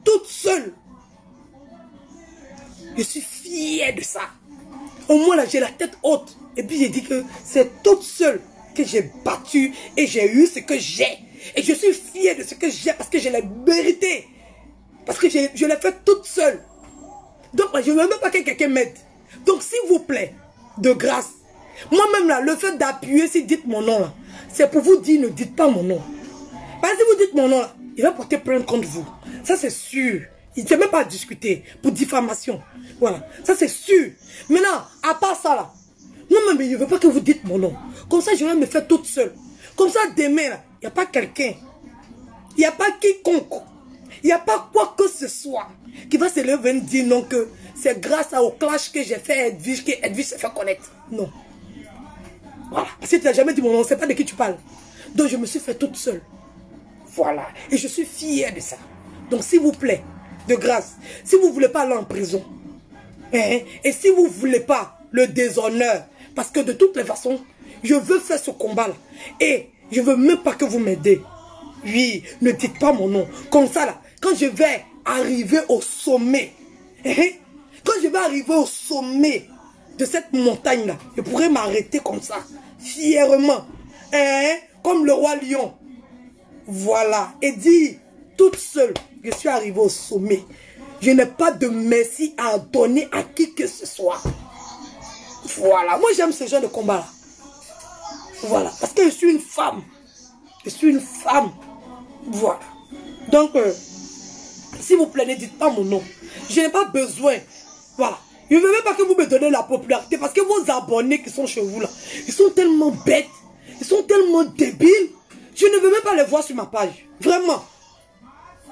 toute seule, je suis fière de ça. Au moins là, j'ai la tête haute. Et puis j'ai dit que c'est toute seule que j'ai battu et j'ai eu ce que j'ai. Et je suis fière de ce que j'ai parce que je l'ai mérité. Parce que je l'ai fait toute seule. Donc je ne veux même pas que quelqu'un m'aide. Donc s'il vous plaît, de grâce, moi-même là, le fait d'appuyer, si dites mon nom là, c'est pour vous dire, ne dites pas mon nom. Parce que si vous dites mon nom là, il va porter plainte contre vous. Ça c'est sûr. Il ne sait même pas discuter pour diffamation. Voilà, ça c'est sûr. Maintenant, à part ça là, moi-même, je ne veux pas que vous dites mon nom. Comme ça, je vais me faire toute seule. Comme ça, demain là, il n'y a pas quelqu'un. Il n'y a pas quiconque. Il n'y a pas quoi que ce soit qui va se lever et dire non que c'est grâce au clash que j'ai fait Edwige que Edwige s'est fait connaître. Non. Voilà. Parce que tu n'as jamais dit mon nom, on ne sait pas de qui tu parles. Donc je me suis fait toute seule. Voilà. Et je suis fière de ça. Donc s'il vous plaît, de grâce, si vous ne voulez pas aller en prison, hein, et si vous ne voulez pas le déshonneur, parce que de toutes les façons, je veux faire ce combat-là. Et je ne veux même pas que vous m'aidez. Oui, ne dites pas mon nom. Comme ça là, quand je vais arriver au sommet, hein, quand je vais arriver au sommet de cette montagne-là, je pourrais m'arrêter comme ça, fièrement, hein, comme le roi lion. Voilà, et dire, toute seule, je suis arrivé au sommet. Je n'ai pas de merci à donner à qui que ce soit. Voilà, moi j'aime ce genre de combat-là. Voilà, parce que je suis une femme. Je suis une femme. Voilà. Donc, s'il vous plaît, ne dites pas mon nom. Je n'ai pas besoin Voilà. Je ne veux même pas que vous me donnez la popularité parce que vos abonnés qui sont chez vous là, ils sont tellement bêtes, ils sont tellement débiles. Je ne veux même pas les voir sur ma page. Vraiment.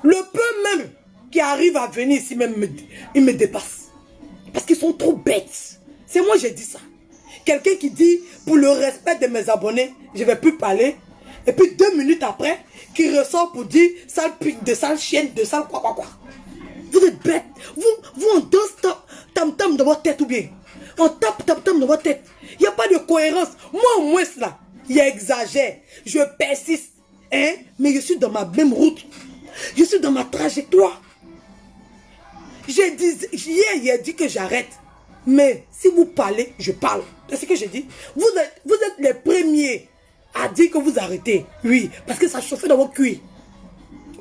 Le peu même qui arrive à venir ici, même, ils me dépassent. Parce qu'ils sont trop bêtes. C'est moi j'ai dit ça. Quelqu'un qui dit, pour le respect de mes abonnés, je ne vais plus parler. Et puis 2 minutes après, qui ressort pour dire, sale pute, de sale chienne, de sale quoi. Vous êtes bêtes. Vous en danse tam-tam dans votre tête ou bien. On tape tam-tam dans votre tête. Il n'y a pas de cohérence. Moi au moins là, j'exagère. Je persiste. Hein? Mais je suis dans ma même route. Je suis dans ma trajectoire. Hier, il dit que j'arrête. Mais si vous parlez, je parle. C'est ce que j'ai dit. Vous êtes les premiers à dire que vous arrêtez. Oui, parce que ça chauffait dans vos cuits.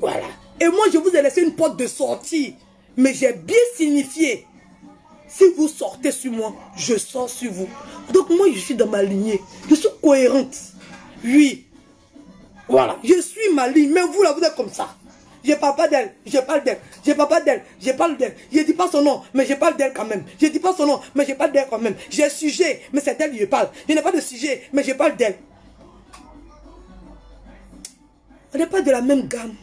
Voilà. Et moi, je vous ai laissé une porte de sortie. Mais j'ai bien signifié. Si vous sortez sur moi, je sors sur vous. Donc moi, je suis dans ma lignée. Je suis cohérente. Oui. Voilà. Je suis ma ligne. Mais vous, là, vous êtes comme ça. Je parle pas d'elle, je parle d'elle, je parle pas d'elle, je parle d'elle. Je dis pas son nom, mais je parle d'elle quand même. Je dis pas son nom, mais je parle d'elle quand même. J'ai un sujet, mais c'est d'elle que je parle. Je n'ai pas de sujet, mais je parle d'elle. On n'est pas de la même gamme.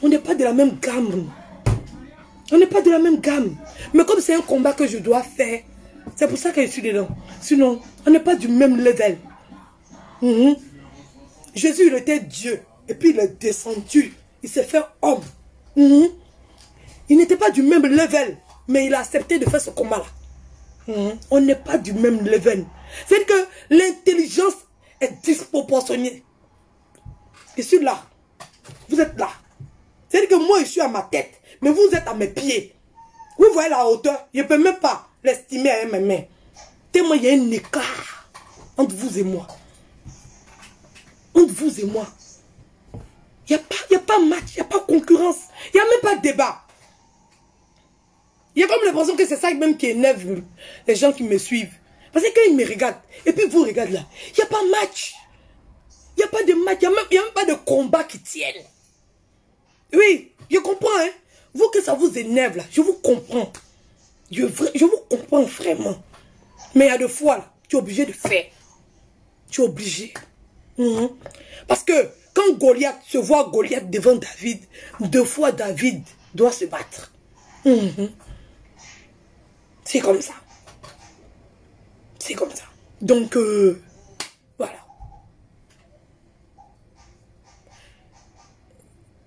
On n'est pas de la même gamme. On n'est pas de la même gamme. Mais comme c'est un combat que je dois faire, c'est pour ça que je suis dedans. Sinon, on n'est pas du même level. Jésus, il était Dieu. Et puis il est descendu. Il s'est fait homme. Il n'était pas du même level. Mais il a accepté de faire ce combat-là. On n'est pas du même level. C'est que l'intelligence est disproportionnée. Je suis là. Vous êtes là. C'est que moi, je suis à ma tête. Mais vous êtes à mes pieds. Vous voyez la hauteur. Je ne peux même pas l'estimer avec mes mains. Tellement il y a un écart entre vous et moi. Entre vous et moi. Il n'y a pas match, il n'y a pas concurrence, il n'y a même pas de débat. Il y a comme l'impression que c'est ça même qui énerve les gens qui me suivent. Parce que quand ils me regardent, et puis vous regardez là, il n'y a pas match. Il n'y a pas de match, il n'y a même pas de combat qui tienne. Oui, je comprends, hein. Vous que ça vous énerve là, je vous comprends. Je vous comprends vraiment. Mais il y a des fois là, tu es obligé de faire. Tu es obligé. Parce que quand Goliath se voit Goliath devant David, 2 fois David doit se battre. C'est comme ça. C'est comme ça. Donc, voilà.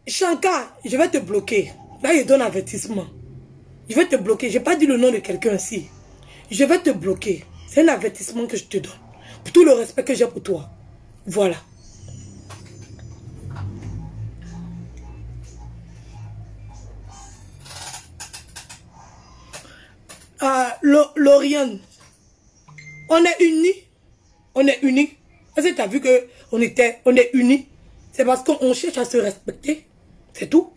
Shankar, je vais te bloquer. Là, il donne avertissement. Je vais te bloquer. Je n'ai pas dit le nom de quelqu'un ici. Je vais te bloquer. C'est un avertissement que je te donne. Pour tout le respect que j'ai pour toi. Voilà. Lauriane, on est unis. On est unis. Est-ce que tu as vu qu'on est unis? C'est parce qu'on cherche à se respecter. C'est tout.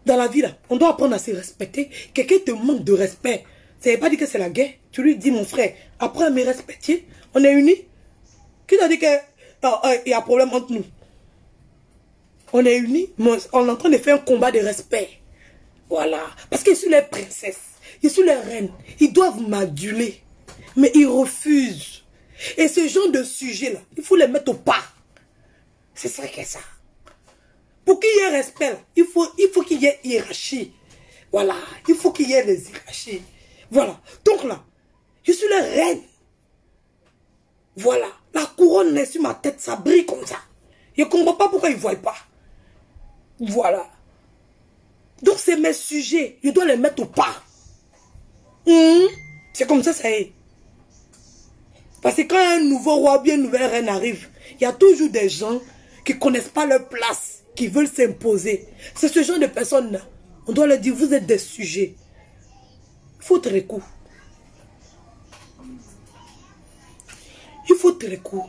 Dans la vie, là, on doit apprendre à se respecter. Quelqu'un te manque de respect. Ça ne veut pas dire que c'est la guerre. Tu lui dis, mon frère, apprends à me respecter. On est unis. Qui t'a dit qu'il y a un problème entre nous? On est unis. On est en train de faire un combat de respect. Voilà. Parce que je suis les princesses. Je suis les reines. Ils doivent m'aduler. Mais ils refusent. Et ce genre de sujet-là, il faut les mettre au pas. C'est ça que ça. Pour qu'il y ait respect, il faut qu'il y ait hiérarchie. Voilà. Il faut qu'il y ait les hiérarchies. Voilà. Donc là, je suis la reine. Voilà. La couronne est sur ma tête, ça brille comme ça. Je ne comprends pas pourquoi ils ne voient pas. Voilà. Donc c'est mes sujets. Je dois les mettre au pas. C'est comme ça, ça est. Parce que quand un nouveau roi ou bien une nouvelle reine arrive, il y a toujours des gens qui ne connaissent pas leur place, qui veulent s'imposer. C'est ce genre de personnes-là. On doit leur dire, vous êtes des sujets. Il faut très coup. Il faut très coup.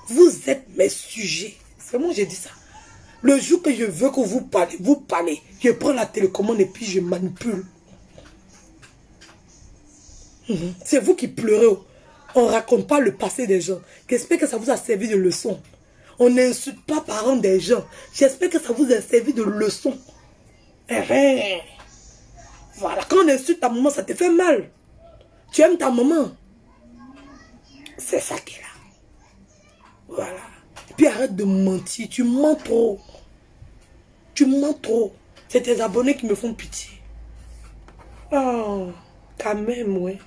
Vous êtes mes sujets. C'est moi j'ai dit ça. Le jour que je veux que vous parlez. Je prends la télécommande et puis je manipule. C'est vous qui pleurez. On ne raconte pas le passé des gens. J'espère que ça vous a servi de leçon. On n'insulte pas parents des gens. J'espère que ça vous a servi de leçon. Voilà, quand on insulte ta maman, ça te fait mal. Tu aimes ta maman. C'est ça qui est là. Voilà. Et puis arrête de mentir. Tu mens trop. Tu mens trop. C'est tes abonnés qui me font pitié. Oh, quand même, ouais.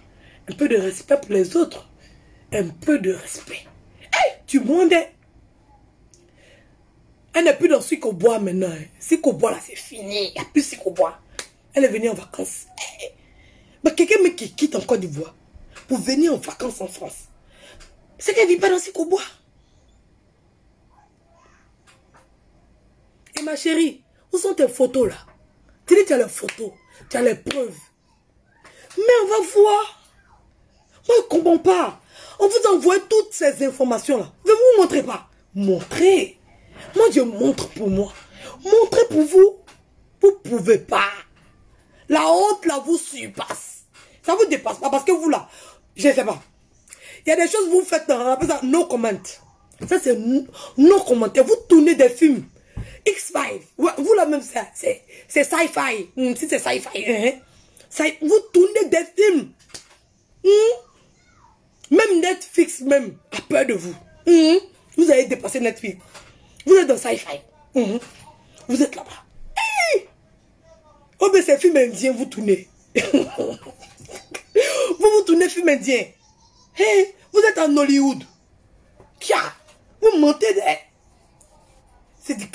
Un peu de respect pour les autres. Un peu de respect. Hey, tu mondais. Elle n'est plus dans ce qu'on boit maintenant. Ce qu'on boit là, c'est fini. Il n'y a plus ce qu'on boit. Elle est venue en vacances. Hey. Mais quelqu'un qui quitte en Côte d'Ivoire pour venir en vacances en France. C'est qu'elle ne vit pas dans ce qu'on boit. Et ma chérie, où sont tes photos là? Tu dis que tu as les photos, tu as les preuves. Mais on va voir. Moi, je ne comprends pas. On vous envoie toutes ces informations-là. Vous ne vous montrez pas. Montrez. Moi, je montre pour moi. Montrez pour vous. Vous ne pouvez pas. La honte, là, vous surpasse. Ça ne vous dépasse pas. Parce que vous, là, je ne sais pas. Il y a des choses que vous faites, on appelle ça no comment. Ça, c'est no commentaire. Vous tournez des films. X5. Vous, là, même, c'est sci-fi. Si c'est sci-fi. Vous tournez des films. Même Netflix même a peur de vous. Vous avez dépassé Netflix. Vous êtes dans sci-fi. Vous êtes là-bas. Oh, mais c'est film indien, vous tournez. vous tournez film indien. Hey, vous êtes en Hollywood. Kia, vous mentez. C'est du...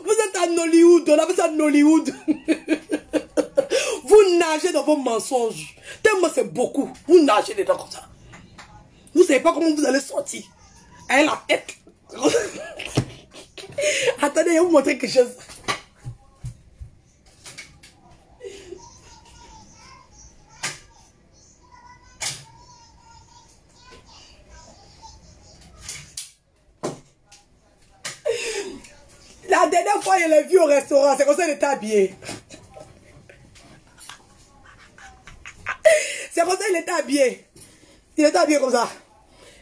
Vous êtes en Hollywood, on appelle ça en Hollywood. Vous nagez dans vos mensonges. Tellement c'est beaucoup. Vous nagez dedans comme ça. Vous ne savez pas comment vous allez sortir. Avec la tête. Attendez, je vais vous montrer quelque chose. La dernière fois, je l'ai vu au restaurant. C'est comme ça qu'il était habillé. C'est comme ça qu'il était habillé. Il était habillé comme ça.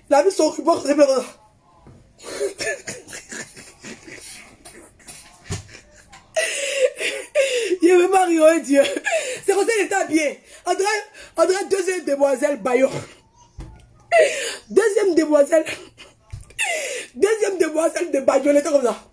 Il a mis son ruban comme ça. Il veut pas rire, Dieu. C'est comme ça qu'il était habillé. On dirait deuxième demoiselle Bayon. Deuxième demoiselle de Bayon. Elle était comme ça.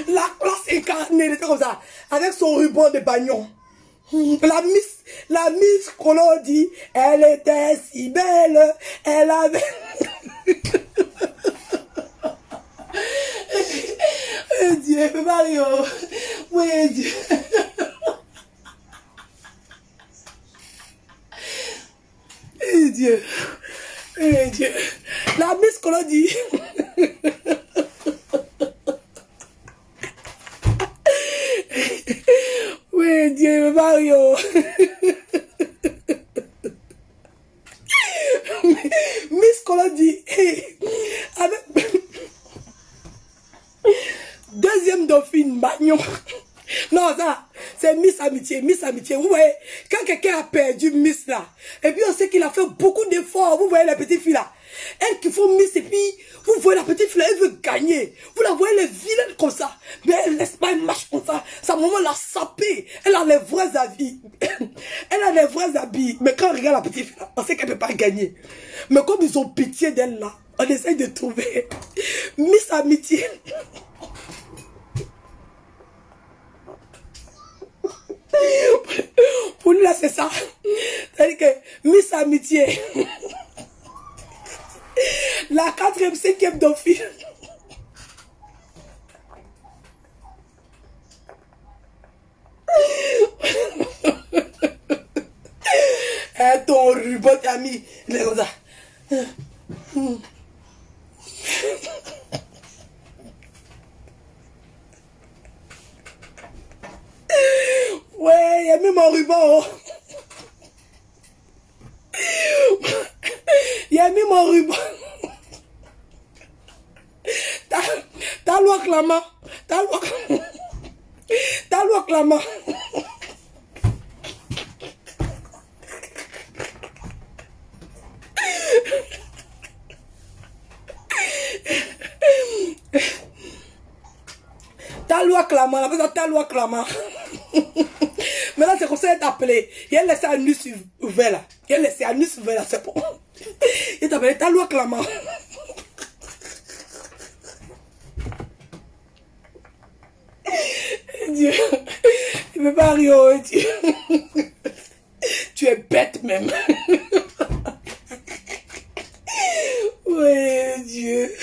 La classe incarnée, elle était comme ça, avec son ruban de bagnon. La Miss Colon dit, elle était si belle, elle avait... Oh Dieu, Mario, oui Dieu. Oh Dieu, oh Dieu. La Miss Colon dit... Oui, Dieu, Mario. Miss Colon dit, deuxième dauphine, Magnon. Non, ça, c'est Miss Amitié. Miss Amitié, vous voyez, quand quelqu'un a perdu Miss là, et puis on sait qu'il a fait beaucoup d'efforts, vous voyez la petite fille là, elle qui font Miss, et puis vous voyez la petite fille là, elle veut gagner. Vous la voyez, elle est vilaine comme ça, mais elle laisse pas une marche comme ça. Sa maman l'a sapée, elle a les vrais habits. Elle a les vrais habits, mais quand on regarde la petite fille là, on sait qu'elle ne peut pas gagner. Mais comme ils ont pitié d'elle là, on essaye de trouver Miss Amitié. Pour nous là c'est ça. C'est-à-dire que Miss Amitié, la 4e, 5e dauphine. Ton ruban t'as mis, il est comme ça. Ouais, il a mis mon ruban. Oh. Il a mis mon ruban. Ta loi clama. Ta loi clamant. Ta loi clamant, la personne ta loi clamant. Maintenant, c'est comme ça qu'elle t'a appelé. Il a laissé un nus ouvert là. Il a laissé un nus ouvert là, c'est bon. Il t'a appelé ta loi clamant. Dieu, il ne veut pas rire, oh Dieu. Tu es bête même. Oui, Dieu.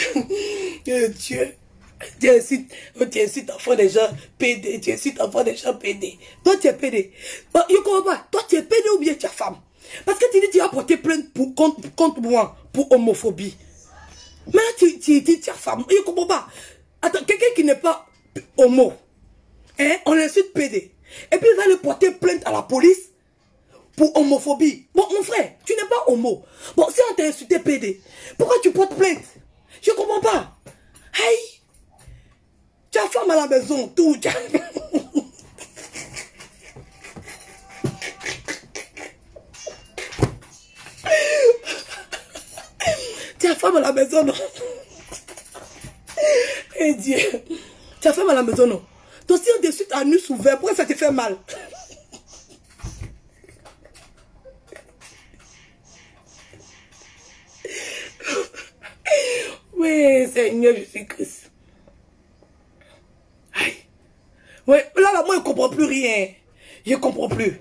Dieu. Tu incites enfants des gens PD. Tu incites enfants des gens PD. Toi, tu es PD. Bon, je ne comprends pas. Toi, tu es PD ou bien tu es femme? Parce que tu dis que tu vas porter plainte contre moi pour homophobie. Mais là, tu dis que tu es femme. Je ne comprends pas. Attends, quelqu'un qui n'est pas homo, hein, on l'insulte PD. Et puis il va le porter plainte à la police pour homophobie. Bon, mon frère, tu n'es pas homo. Bon, si on t'a insulté PD, pourquoi tu portes plainte? Je ne comprends pas. Hey! Tu as femme à la maison, tout. Tu as femme à la maison, non? Eh Dieu. Tu as femme à la maison, non? Donc si on te suite à nu ouvert, pourquoi ça te fait mal? Oui, Seigneur Jésus-Christ. Oui, là, moi, je ne comprends plus rien. Je ne comprends plus.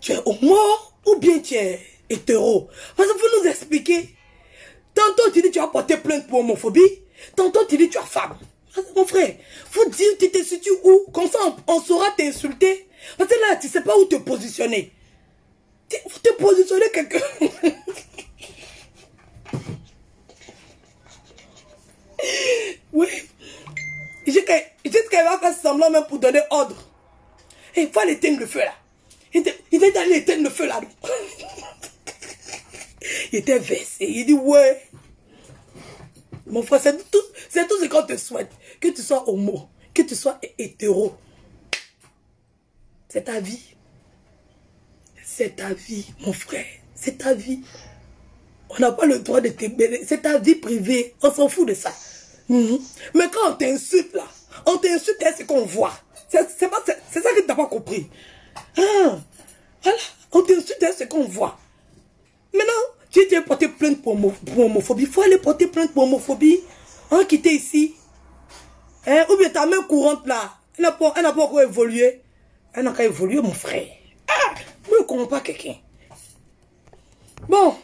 Tu es homo ou bien tu es hétéro? Parce que vous nous expliquer. Tantôt, tu dis que tu vas porter plainte pour homophobie. Tantôt, tu dis que tu es femme. Mon frère, faut dire tu te situes où? Comme ça, on saura t'insulter. Parce que là, tu ne sais pas où te positionner. Faut te positionner quelqu'un. Oui. Jusqu'à va faire semblant même pour donner ordre. Et il faut aller éteindre le feu là. Il était allé éteindre le feu là. Il était versé. Il dit ouais. Mon frère, c'est tout ce qu'on te souhaite. Que tu sois homo, que tu sois hétéro. C'est ta vie. C'est ta vie, mon frère. C'est ta vie. On n'a pas le droit de te mêler. C'est ta vie privée. On s'en fout de ça. Mais quand on t'insulte là, on t'insulte, c'est ce qu'on voit. C'est ça que tu n'as pas compris. Ah, voilà. On t'insulte, c'est ce qu'on voit. Maintenant, tu es porté plainte pour homophobie. Il faut aller porter plainte pour homophobie. On quitte ici. Hein? Ou bien ta main courante là. Elle n'a pas encore évolué. Elle n'a qu'à évoluer, mon frère. Ah, moi, je ne comprends pas quelqu'un. Bon.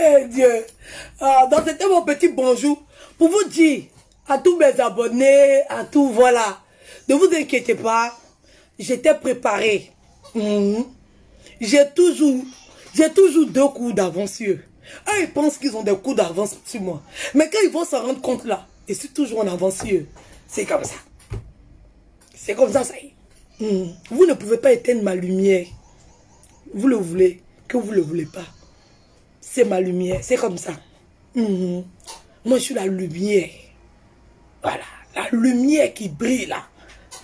Eh Dieu. Ah, donc c'était mon petit bonjour pour vous dire à tous mes abonnés, à tous, voilà. Ne vous inquiétez pas, j'étais préparé. J'ai toujours 2 coups d'avance sur eux. Eux, ils pensent qu'ils ont des coups d'avance sur moi. Mais quand ils vont s'en rendre compte là, et c'est toujours en avance sur eux. C'est comme ça. C'est comme ça, ça y est. Vous ne pouvez pas éteindre ma lumière. Vous le voulez, que vous ne le voulez pas. C'est ma lumière, c'est comme ça. Moi, je suis la lumière. Voilà, la lumière qui brille là,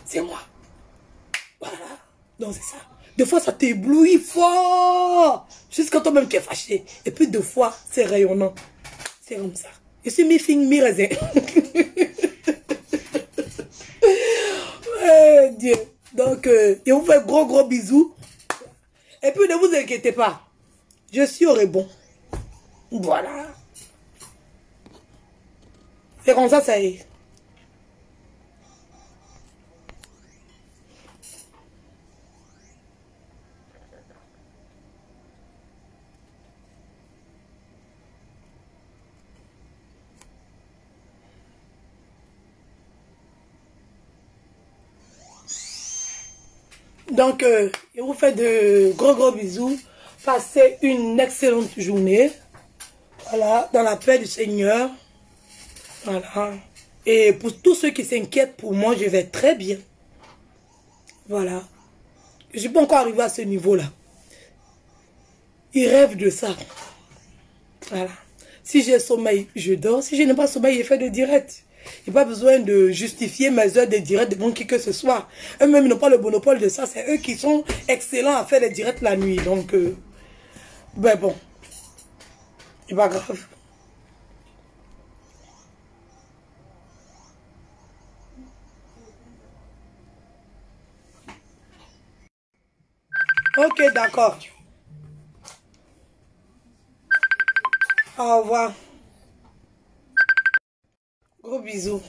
c'est moi. Voilà, donc c'est ça. Des fois, ça t'éblouit fort. Jusqu'à toi-même qui es fâché. Et puis, des fois, c'est rayonnant. C'est comme ça. Je suis mi-fing, mi-raisin. Eh, Dieu. Donc, je vous fais gros bisous. Et puis, ne vous inquiétez pas. Je suis au rebond. Voilà. C'est comme ça y est. Donc, je vous fais de gros bisous. Passez une excellente journée. Voilà, dans la paix du Seigneur. Voilà. Et pour tous ceux qui s'inquiètent pour moi, je vais très bien. Voilà. Je ne suis pas encore arrivé à ce niveau-là. Ils rêvent de ça. Voilà. Si j'ai sommeil, je dors. Si je n'ai pas sommeil, je fais des directs. Il n'y a pas besoin de justifier mes heures de direct devant qui que ce soit. Eux-mêmes n'ont pas le monopole de ça. C'est eux qui sont excellents à faire des directs la nuit. Donc, ben bon. C'est pas grave. Ok, d'accord. Au revoir. Gros bisous.